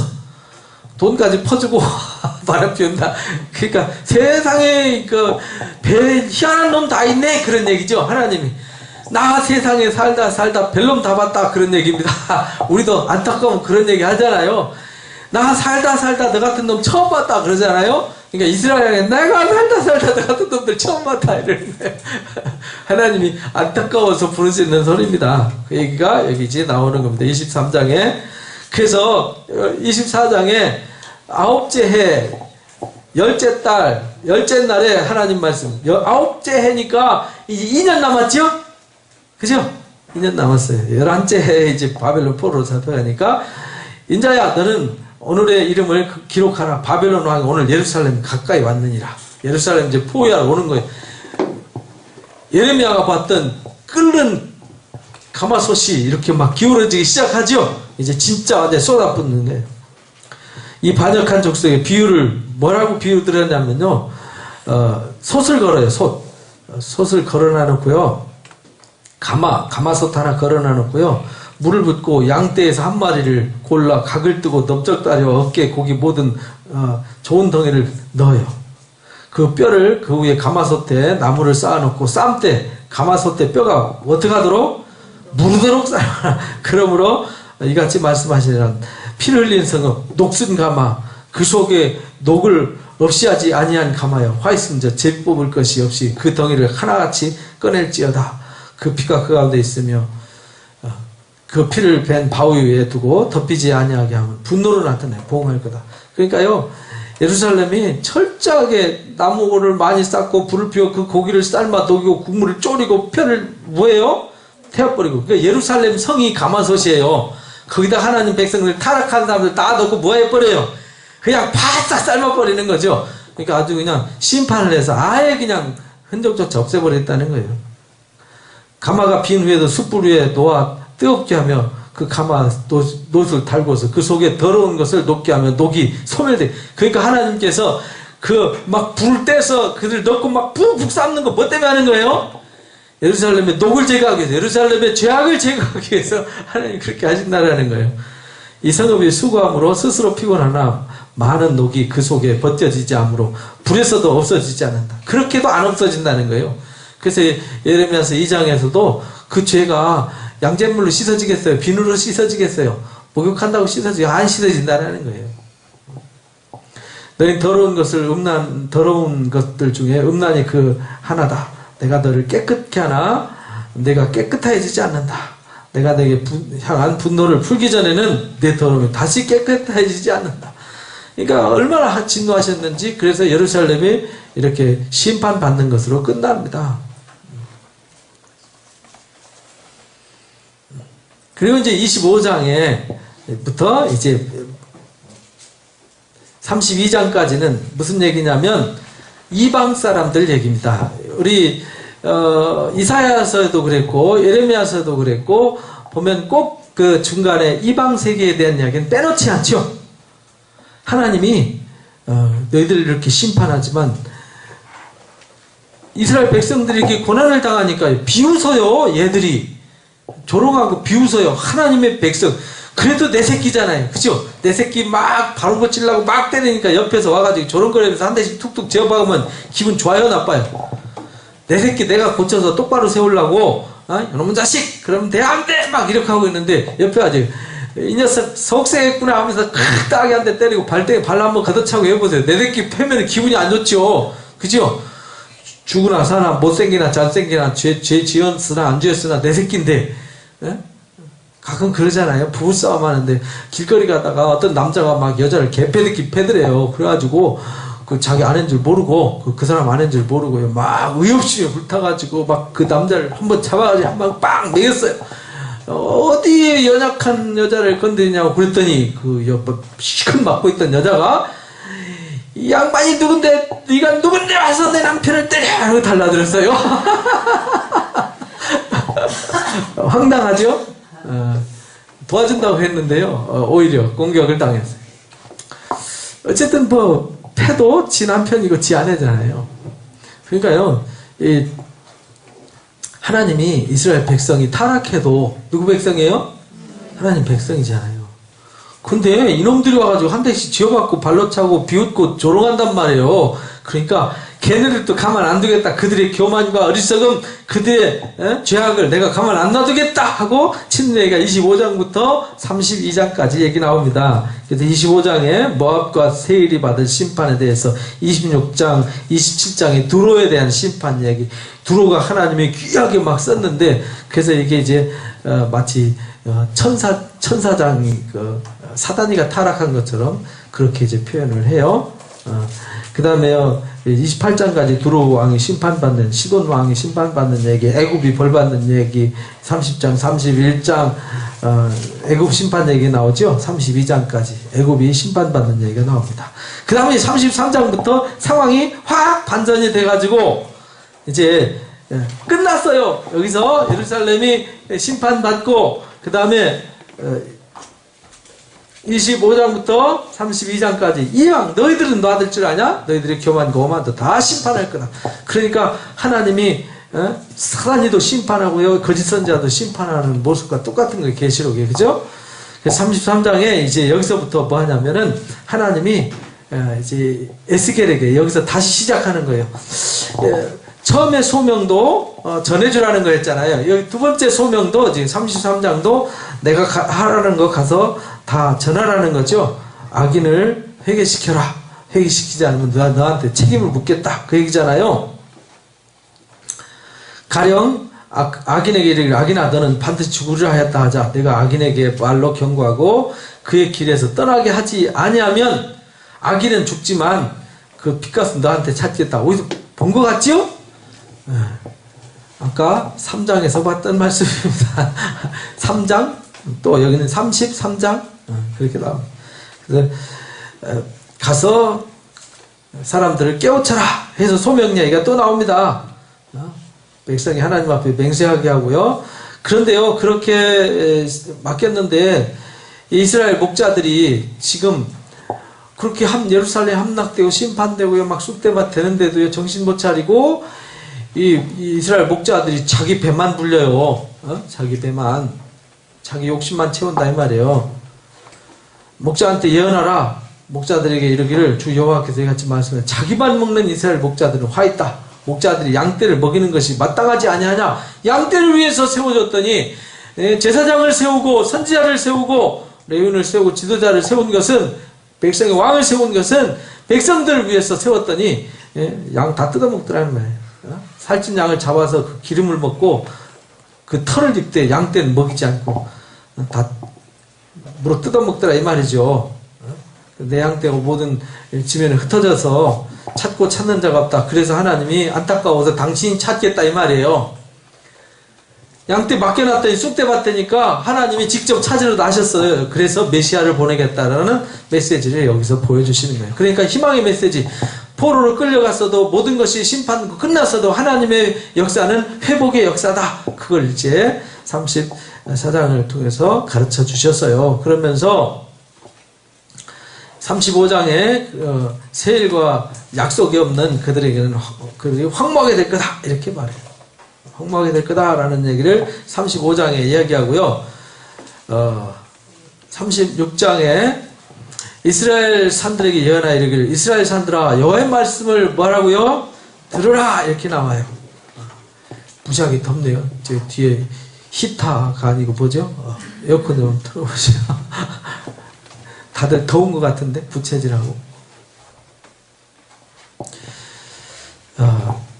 돈까지 퍼주고 바람 피운다. 그러니까 세상에 배 희한한 놈 다 있네 그런 얘기죠. 하나님이 나 세상에 살다 별놈 다 봤다 그런 얘기입니다. 우리도 안타까우면 그런 얘기 하잖아요. 나 살다 너 같은 놈 처음 봤다 그러잖아요. 그러니까 이스라엘에 내가 살다 너 같은 놈들 처음 봤다 이러는데 하나님이 안타까워서 부르시는 소리입니다. 그 얘기가 여기 이제 나오는 겁니다. 23장에. 그래서 24장에 9째 해 10째 달 10째 날에 하나님 말씀 9째 해니까 이제 2년 남았죠? 그죠? 2년 남았어요. 11째 해에 이제 바벨론 포로로 잡혀가니까 인자야 너는 오늘의 이름을 기록하라. 바벨론 왕이 오늘 예루살렘 가까이 왔느니라. 예루살렘 이제 포위하러 오는 거예요. 예레미야가 봤던 끓는 가마솥이 이렇게 막 기울어지기 시작하죠. 이제 진짜 완전 쏟아붓는 거예요. 이 반역한 족속의 비유를 뭐라고 비유 드렸냐면요. 솥을 걸어요. 솥을 걸어놔 놓고요. 가마솥 하나 걸어놔 놓고요. 물을 붓고 양떼에서 한 마리를 골라 각을 뜨고 넓적다리와 어깨 고기 모든 좋은 덩이를 넣어요. 그 뼈를 그 위에 가마솥에 나무를 쌓아놓고 쌈때 가마솥에 뼈가 어떻게 하도록? 무르도록 쌓아라. 그러므로 이같이 말씀하시니라. 피를 흘린 성읍 녹슨 가마 그 속에 녹을 없이 하지 아니한 가마여 화 있음저 재 뽑을 것이 없이 그 덩이를 하나같이 꺼낼지어다. 그 피가 그 가운데 있으며 그 피를 벤 바위 위에 두고 덮이지 아니하게 하면 분노를 나타내 보응할 거다. 그러니까요 예루살렘이 철저하게 나무를 많이 쌓고 불을 피워 그 고기를 삶아 녹이고 국물을 졸이고 뼈를 뭐예요? 태워버리고. 그러니까 예루살렘 성이 가마솥이에요. 거기다 하나님 백성들 타락한 사람들 다 넣고 뭐 해버려요? 그냥 바싹 삶아버리는 거죠. 그러니까 아주 그냥 심판을 해서 아예 그냥 흔적조차 없애버렸다는 거예요. 가마가 빈 후에도 숯불 위에 놓아 뜨겁게 하며 그 가마 놋을 달고서 그 속에 더러운 것을 녹게 하며 녹이 소멸돼. 그러니까 하나님께서 그 막 불을 떼서 그들 넣고 막 푹푹 삶는 거 뭐 때문에 하는 거예요? 예루살렘의 녹을 제거하기 위해서, 예루살렘의 죄악을 제거하기 위해서 하나님 그렇게 하신다라는 거예요. 이 성읍이 수고함으로 스스로 피곤하나 많은 녹이 그 속에 벗겨지지 않으므로 불에서도 없어지지 않는다. 그렇게도 안 없어진다는 거예요. 그래서 예레미야서 2장에서도 그 죄가 양잿물로 씻어지겠어요? 비누로 씻어지겠어요? 목욕한다고 씻어지게 안 씻어진다는 거예요. 너희 더러운 것들 중에 음란이 그 하나다. 내가 너를 깨끗게 하나 내가 깨끗해지지 않는다. 내가 내게 향한 분노를 풀기 전에는 내 더러움이 다시 깨끗해지지 않는다. 그러니까 얼마나 진노하셨는지. 그래서 예루살렘이 이렇게 심판받는 것으로 끝납니다. 그리고 이제 25장에부터 이제 32장까지는 무슨 얘기냐면 이방 사람들 얘기입니다. 우리 이사야서에도 그랬고 예레미야서에도 그랬고 보면 꼭 그 중간에 이방 세계에 대한 이야기는 빼놓지 않죠. 하나님이 너희들 이렇게 심판하지만 이스라엘 백성들이 이렇게 고난을 당하니까 비웃어요. 얘들이 조롱하고 비웃어요. 하나님의 백성. 그래도 내 새끼잖아요. 그죠? 내 새끼 막 바로 고치려고 막 때리니까 옆에서 와가지고 조롱거리면서 한 대씩 툭툭 재어박으면 기분 좋아요? 나빠요? 내 새끼 내가 고쳐서 똑바로 세우려고 이놈의 자식! 그러면 돼? 안 돼! 막 이렇게 하고 있는데 옆에 아직 이 녀석 속세했구나 하면서 크게 한 대 때리고 발등에 발 한번 걷어차고 해보세요. 내 새끼 패면 기분이 안 좋죠? 그죠? 죽으나 사나 못생기나 잘생기나 죄 지었으나 안 지었으나 내 새끼인데 에? 가끔 그러잖아요. 부부싸움 하는데 길거리 가다가 어떤 남자가 막 여자를 개패듣기 패드래요. 그래가지고 그 자기 아내인 줄 모르고 그 사람 아내인 줄 모르고요. 막 의협심에 불타가지고 막 그 남자를 한번 잡아가지고 한번 빵 매겼어요. 어디에 연약한 여자를 건드리냐고 그랬더니 그 시큰 맞고 있던 여자가 이 양반이 누군데 네가 누군데 와서 내 남편을 때려 하고 달라들었어요. 황당하죠? 도와준다고 했는데요. 오히려 공격을 당했어요. 어쨌든 뭐 패도 지 남편이고 지 아내잖아요. 그러니까요. 하나님이 이스라엘 백성이 타락해도 누구 백성이에요? 하나님 백성이잖아요. 근데 이놈들이 와가지고 한 대씩 쥐어박고 발로 차고 비웃고 조롱한단 말이에요. 그러니까 걔네들도 가만 안 두겠다. 그들의 교만과 어리석음, 그들의 죄악을 내가 가만 안 놔두겠다 하고 침례기가 25장부터 32장까지 얘기 나옵니다. 그래서 25장에 모압과 세일이 받을 심판에 대해서, 26장, 27장에 두로에 대한 심판 얘기. 두로가 하나님의 귀하게 막 썼는데, 그래서 이게 이제 마치 천사장이 사단이가 타락한 것처럼 그렇게 이제 표현을 해요. 그 다음에요, 28장까지 두로 왕이 심판받는, 시돈 왕이 심판받는 얘기, 애굽이 벌받는 얘기, 30장, 31장, 애굽 심판 얘기 나오죠? 32장까지 애굽이 심판받는 얘기가 나옵니다. 그 다음에 33장부터 상황이 확 반전이 돼가지고, 이제, 끝났어요. 여기서 예루살렘이 심판받고, 그 다음에, 25장부터 32장까지 이왕 너희들은 놔둘 줄 아냐? 너희들의 교만과 오만도 다 심판할 거다. 그러니까 하나님이 사단이도 심판하고요, 거짓 선지자도 심판하는 모습과 똑같은 거예요. 계시록에, 그죠? 33장에 이제 여기서부터 뭐 하냐면은 하나님이 이제 에스겔에게 여기서 다시 시작하는 거예요. 처음에 소명도 전해주라는 거였잖아요. 여기 두 번째 소명도 지금 33장도 내가 하라는 거 가서 다 전하라는 거죠. 악인을 회개시켜라. 회개시키지 않으면 너한테 책임을 묻겠다. 그 얘기잖아요. 가령 악인에게 이르기를 악인아 너는 반드시 죽으리라 하였다 하자. 내가 악인에게 말로 경고하고 그의 길에서 떠나게 하지 아니하면 악인은 죽지만 그 핏값은 너한테 찾겠다. 어디서 본 것 같지요? 아까 3장에서 봤던 말씀입니다. 3장 또 여기는 33장 그렇게 나옵니다. 그래서 가서 사람들을 깨우쳐라 해서 소명 얘기가 또 나옵니다. 백성이 하나님 앞에 맹세하게 하고요. 그런데요, 그렇게 맡겼는데 이스라엘 목자들이 지금 그렇게 예루살렘 함락되고 심판되고요, 막 쑥대밭 되는데도요 정신 못 차리고 이 이스라엘 목자들이 자기 배만 불려요. 자기 배만, 자기 욕심만 채운다 이 말이에요. 목자한테 예언하라. 목자들에게 이르기를 주 여호와께서 이같이 말씀해 자기만 먹는 이스라엘 목자들은 화 있다. 목자들이 양떼를 먹이는 것이 마땅하지 아니하냐. 양떼를 위해서 세워졌더니 제사장을 세우고 선지자를 세우고 레위인을 세우고 지도자를 세운 것은, 백성의 왕을 세운 것은 백성들을 위해서 세웠더니 양 다 뜯어먹더라는 말이에요. 살찐 양을 잡아서 그 기름을 먹고 그 털을 입되 양떼는 먹이지 않고 다 물어 뜯어먹더라 이 말이죠. 내 양떼고 모든 지면에 흩어져서 찾고 찾는 자가 없다. 그래서 하나님이 안타까워서 당신이 찾겠다 이 말이에요. 양떼 맡겨놨더니 쑥대밭 되니까 하나님이 직접 찾으러 나셨어요. 그래서 메시아를 보내겠다라는 메시지를 여기서 보여주시는 거예요. 그러니까 희망의 메시지. 포로로 끌려갔어도 모든 것이 심판 끝났어도 하나님의 역사는 회복의 역사다. 그걸 이제 34장을 통해서 가르쳐 주셨어요. 그러면서 35장에 세일과 약속이 없는 그들에게는 그들이 황무하게 될 거다. 이렇게 말해요. 황무하게 될 거다라는 얘기를 35장에 이야기하고요. 36장에 이스라엘 산들에게 예언하여 이르기를 이스라엘 산들아 여호와의 말씀을 뭐라고요? 들으라 이렇게 나와요. 무지하게 덥네요. 제 뒤에 히타가 아니고 뭐죠? 에어컨 좀 틀어보세요. 다들 더운 것 같은데 부채질하고.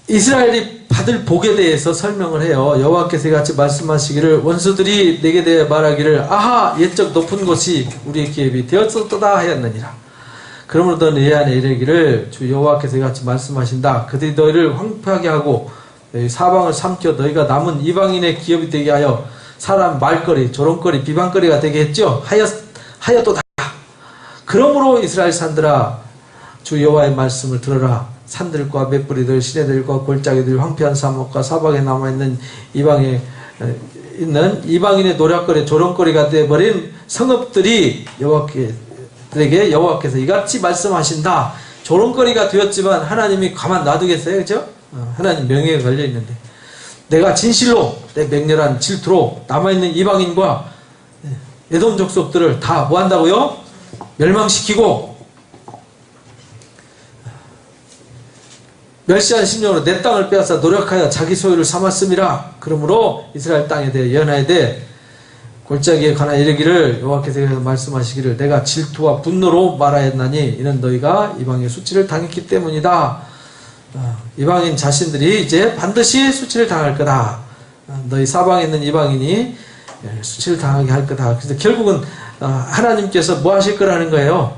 이스라엘이 받을 복에 대해서 설명을 해요. 여호와께서 같이 말씀하시기를 원수들이 내게 대해 말하기를 아하 옛적 높은 곳이 우리의 기업이 되었었다 하였느니라. 그러므로 너는 내 안에 이르기를 주 여호와께서 같이 말씀하신다. 그들이 너희를 황폐하게 하고 사방을 삼켜 너희가 남은 이방인의 기업이 되게 하여 사람 말거리 조롱거리 비방거리가 되게 했죠. 하여도다. 그러므로 이스라엘 산들아 주 여호와의 말씀을 들어라. 산들과 맷뿌리들 시내들과 골짜기들 황폐한 사막과 사방에 남아있는 이방에 있는 이방인의 노략거리 조롱거리가 되어버린 성읍들이 여호와들에게 여호와께서 이같이 말씀하신다. 조롱거리가 되었지만 하나님이 가만 놔두겠어요? 그죠? 하나님 명예가 걸려있는데 내가 진실로 내 맹렬한 질투로 남아있는 이방인과 에돔 족속들을 다 뭐 한다고요? 멸망시키고 멸시한 심령으로 내 땅을 빼앗아 노력하여 자기 소유를 삼았음이라. 그러므로 이스라엘 땅에 대해 예언하여 돼 골짜기에 관하여 이르기를 여호와께서 말씀하시기를 내가 질투와 분노로 말하였나니 이는 너희가 이방의 수치를 당했기 때문이다. 이방인 자신들이 이제 반드시 수치를 당할 거다. 너희 사방에 있는 이방인이 수치를 당하게 할 거다. 그래서 결국은 하나님께서 뭐 하실 거라는 거예요?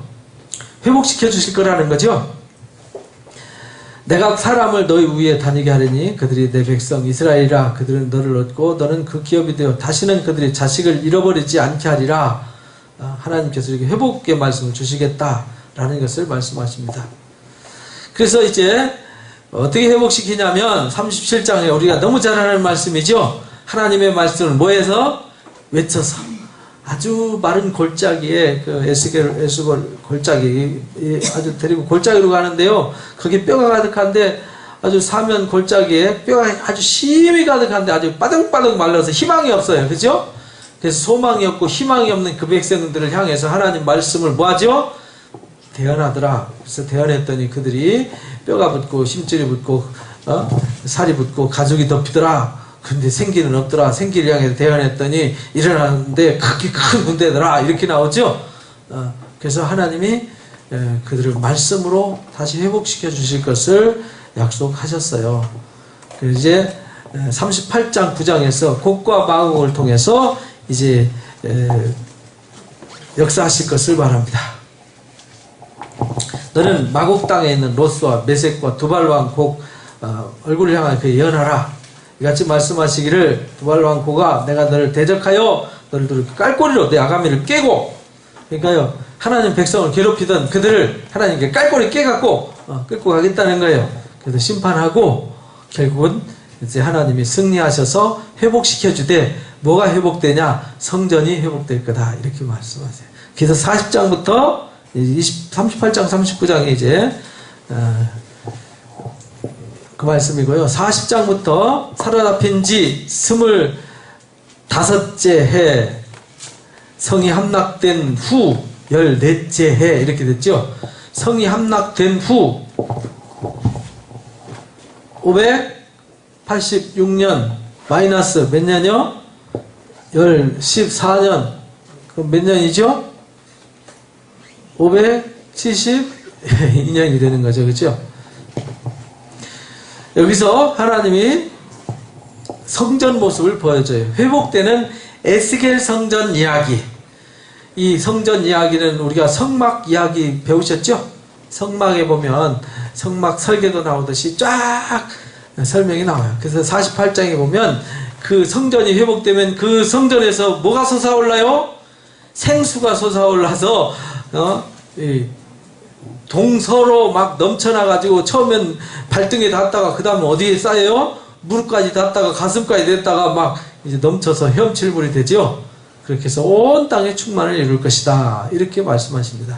회복시켜 주실 거라는 거죠. 내가 사람을 너희 위에 다니게 하리니 그들이 내 백성 이스라엘이라. 그들은 너를 얻고 너는 그 기업이 되어 다시는 그들이 자식을 잃어버리지 않게 하리라. 하나님께서 이렇게 회복의 말씀을 주시겠다라는 것을 말씀하십니다. 그래서 이제 어떻게 회복시키냐면 37장에 우리가 너무 잘 아는 말씀이죠. 하나님의 말씀을 뭐해서? 외쳐서. 아주 마른 골짜기에 그 에스겔 골짜기 아주 데리고 골짜기로 가는데요. 거기 뼈가 가득한데 아주 사면 골짜기에 뼈가 아주 심히 가득한데 아주 바득바득 말라서 희망이 없어요. 그죠? 그래서 소망이 없고 희망이 없는 그 백성들을 향해서 하나님 말씀을 뭐하죠? 대언하더라. 그래서 대언했더니 그들이 뼈가 붙고 심줄이 붙고 살이 붙고 가죽이 덮이더라. 근데 생기는 없더라. 생기를 향해서 대언했더니 일어나는데 그렇게 큰 군대더라. 이렇게 나오죠. 그래서 하나님이 그들을 말씀으로 다시 회복시켜 주실 것을 약속하셨어요. 그래서 이제 38장 9장에서 곡과 마곡을 통해서 이제 역사하실 것을 바랍니다. 너는 마곡 땅에 있는 로스와 메섹과 두발왕 곡 얼굴을 향하여 그 예언하라. 이같이 말씀하시기를 두발왕 고가 내가 너를 대적하여 너를 깔꼬리로 내 아가미를 깨고. 그러니까요, 하나님 백성을 괴롭히던 그들을 하나님께 깔꼬리 깨갖고 끌고 가겠다는 거예요. 그래서 심판하고 결국은 이제 하나님이 승리하셔서 회복시켜 주되 뭐가 회복되냐? 성전이 회복될 거다. 이렇게 말씀하세요. 그래서 40장부터 38장 39장에 이제 그 말씀이고요. 40장부터 사로잡힌 지 25째 해 성이 함락된 후 14째 해 이렇게 됐죠. 성이 함락된 후 586년 마이너스 몇 년이요? 14년. 그럼 몇 년이죠? 572년이 되는 거죠. 그렇죠? 여기서 하나님이 성전 모습을 보여줘요. 회복되는 에스겔 성전 이야기. 이 성전 이야기는 우리가 성막 이야기 배우셨죠? 성막에 보면 성막 설계도 나오듯이 쫙 설명이 나와요. 그래서 48장에 보면 그 성전이 회복되면 그 성전에서 뭐가 솟아올라요? 생수가 솟아올라서 동서로 막 넘쳐나가지고 처음엔 발등에 닿다가 그 다음에 어디에 쌓여요? 무릎까지 닿다가 가슴까지 됐다가 막 이제 넘쳐서 헤엄칠물이 되죠. 그렇게 해서 온 땅에 충만을 이룰 것이다. 이렇게 말씀하십니다.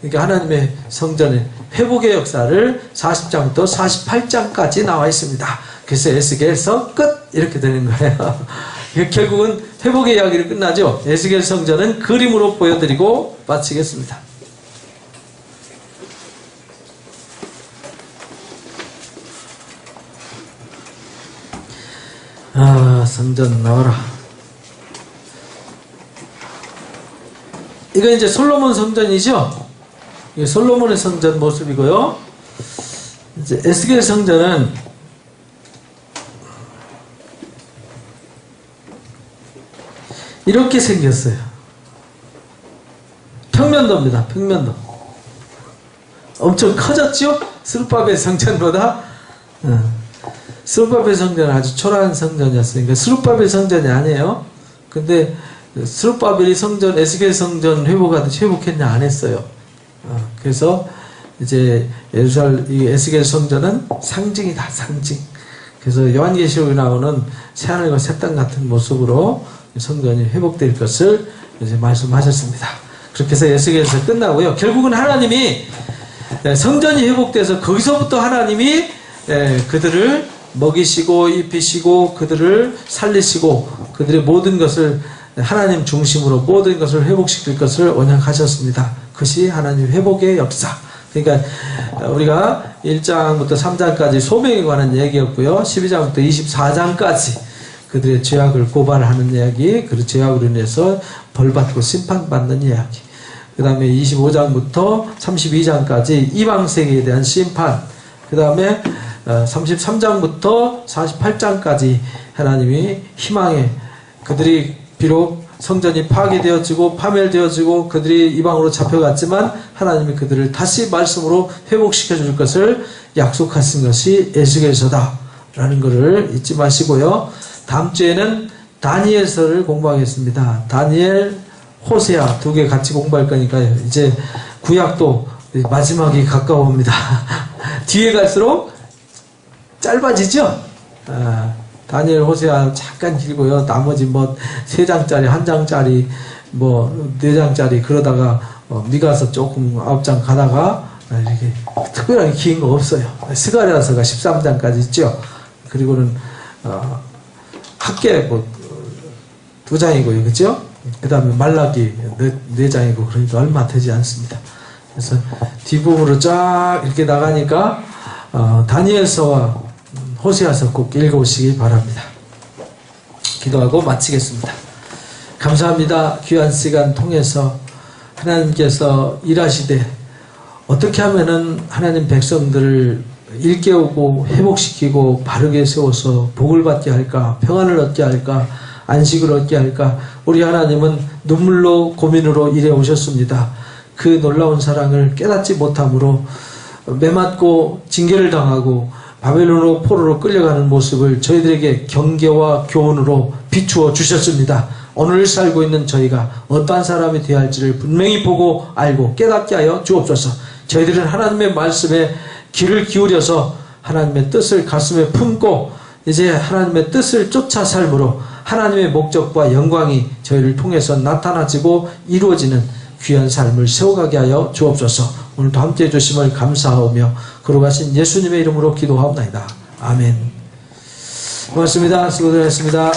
그러니까 하나님의 성전의 회복의 역사를 40장부터 48장까지 나와 있습니다. 그래서 에스겔서 끝! 이렇게 되는 거예요. 결국은 회복의 이야기를 끝나죠. 에스겔 성전은 그림으로 보여드리고 마치겠습니다. 성전 나와라. 이거 이제 솔로몬 성전이죠? 이게 솔로몬의 성전 모습이고요. 이제 에스겔 성전은 이렇게 생겼어요. 평면도입니다. 평면도. 엄청 커졌죠? 스룹바벨 성전보다. 스룹바벨 성전은 아주 초라한 성전이었으니까 스룹바벨 성전이 아니에요. 근데 스룹바벨이 성전, 에스겔 성전 회복하듯이 회복했냐? 안 했어요. 그래서 이제 이 에스겔 성전은 상징이다. 상징. 그래서 요한계시록에 나오는 새하늘과 새 땅 같은 모습으로 성전이 회복될 것을 이제 말씀하셨습니다. 그렇게 해서 에스겔에서 끝나고요. 결국은 하나님이 성전이 회복돼서 거기서부터 하나님이 그들을 먹이시고 입히시고 그들을 살리시고 그들의 모든 것을 하나님 중심으로 모든 것을 회복시킬 것을 언약하셨습니다. 그것이 하나님 회복의 역사. 그러니까 우리가 1장부터 3장까지 소명에 관한 얘기였고요. 12장부터 24장까지 그들의 죄악을 고발하는 이야기, 그 죄악으로 인해서 벌받고 심판받는 이야기. 그 다음에 25장부터 32장까지 이방세계에 대한 심판. 그 다음에 33장부터 48장까지 하나님이 희망에 그들이 비록 성전이 파괴되어지고 파멸되어지고 그들이 이방으로 잡혀갔지만 하나님이 그들을 다시 말씀으로 회복시켜 줄 것을 약속하신 것이 에스겔서다 라는 것을 잊지 마시고요. 다음 주에는 다니엘서를 공부하겠습니다. 다니엘, 호세아 두 개 같이 공부할 거니까요. 이제 구약도 마지막이 가까워옵니다. 뒤에 갈수록 짧아지죠? 다니엘, 호세아 잠깐 길고요. 나머지 뭐 3장짜리, 1장짜리, 뭐 4장짜리 그러다가 미가서 조금 9장 가다가 이렇게 특별하게 긴 거 없어요. 스가랴서가 13장까지 있죠. 그리고는 학계 뭐 2장이고요. 그죠? 그 다음에 말라기 4장이고 그러니까 얼마 되지 않습니다. 그래서 뒷부분으로 쫙 이렇게 나가니까 다니엘서와 호세아서 꼭 읽어오시기 바랍니다. 기도하고 마치겠습니다. 감사합니다. 귀한 시간 통해서 하나님께서 일하시되 어떻게 하면은 하나님 백성들을 일깨우고 회복시키고 바르게 세워서 복을 받게 할까, 평안을 얻게 할까, 안식을 얻게 할까. 우리 하나님은 눈물로 고민으로 일해 오셨습니다. 그 놀라운 사랑을 깨닫지 못함으로 매맞고 징계를 당하고 바벨론으로 포로로 끌려가는 모습을 저희들에게 경계와 교훈으로 비추어 주셨습니다. 오늘 살고 있는 저희가 어떠한 사람이 되어야 할지를 분명히 보고 알고 깨닫게 하여 주옵소서. 저희들은 하나님의 말씀에 귀를 기울여서 하나님의 뜻을 가슴에 품고 이제 하나님의 뜻을 쫓아 삶으로 하나님의 목적과 영광이 저희를 통해서 나타나지고 이루어지는 귀한 삶을 세워가게 하여 주옵소서. 오늘도 함께해 주심을 감사하오며 거룩하신 예수님의 이름으로 기도하옵나이다. 아멘. 고맙습니다. 수고들 했습니다.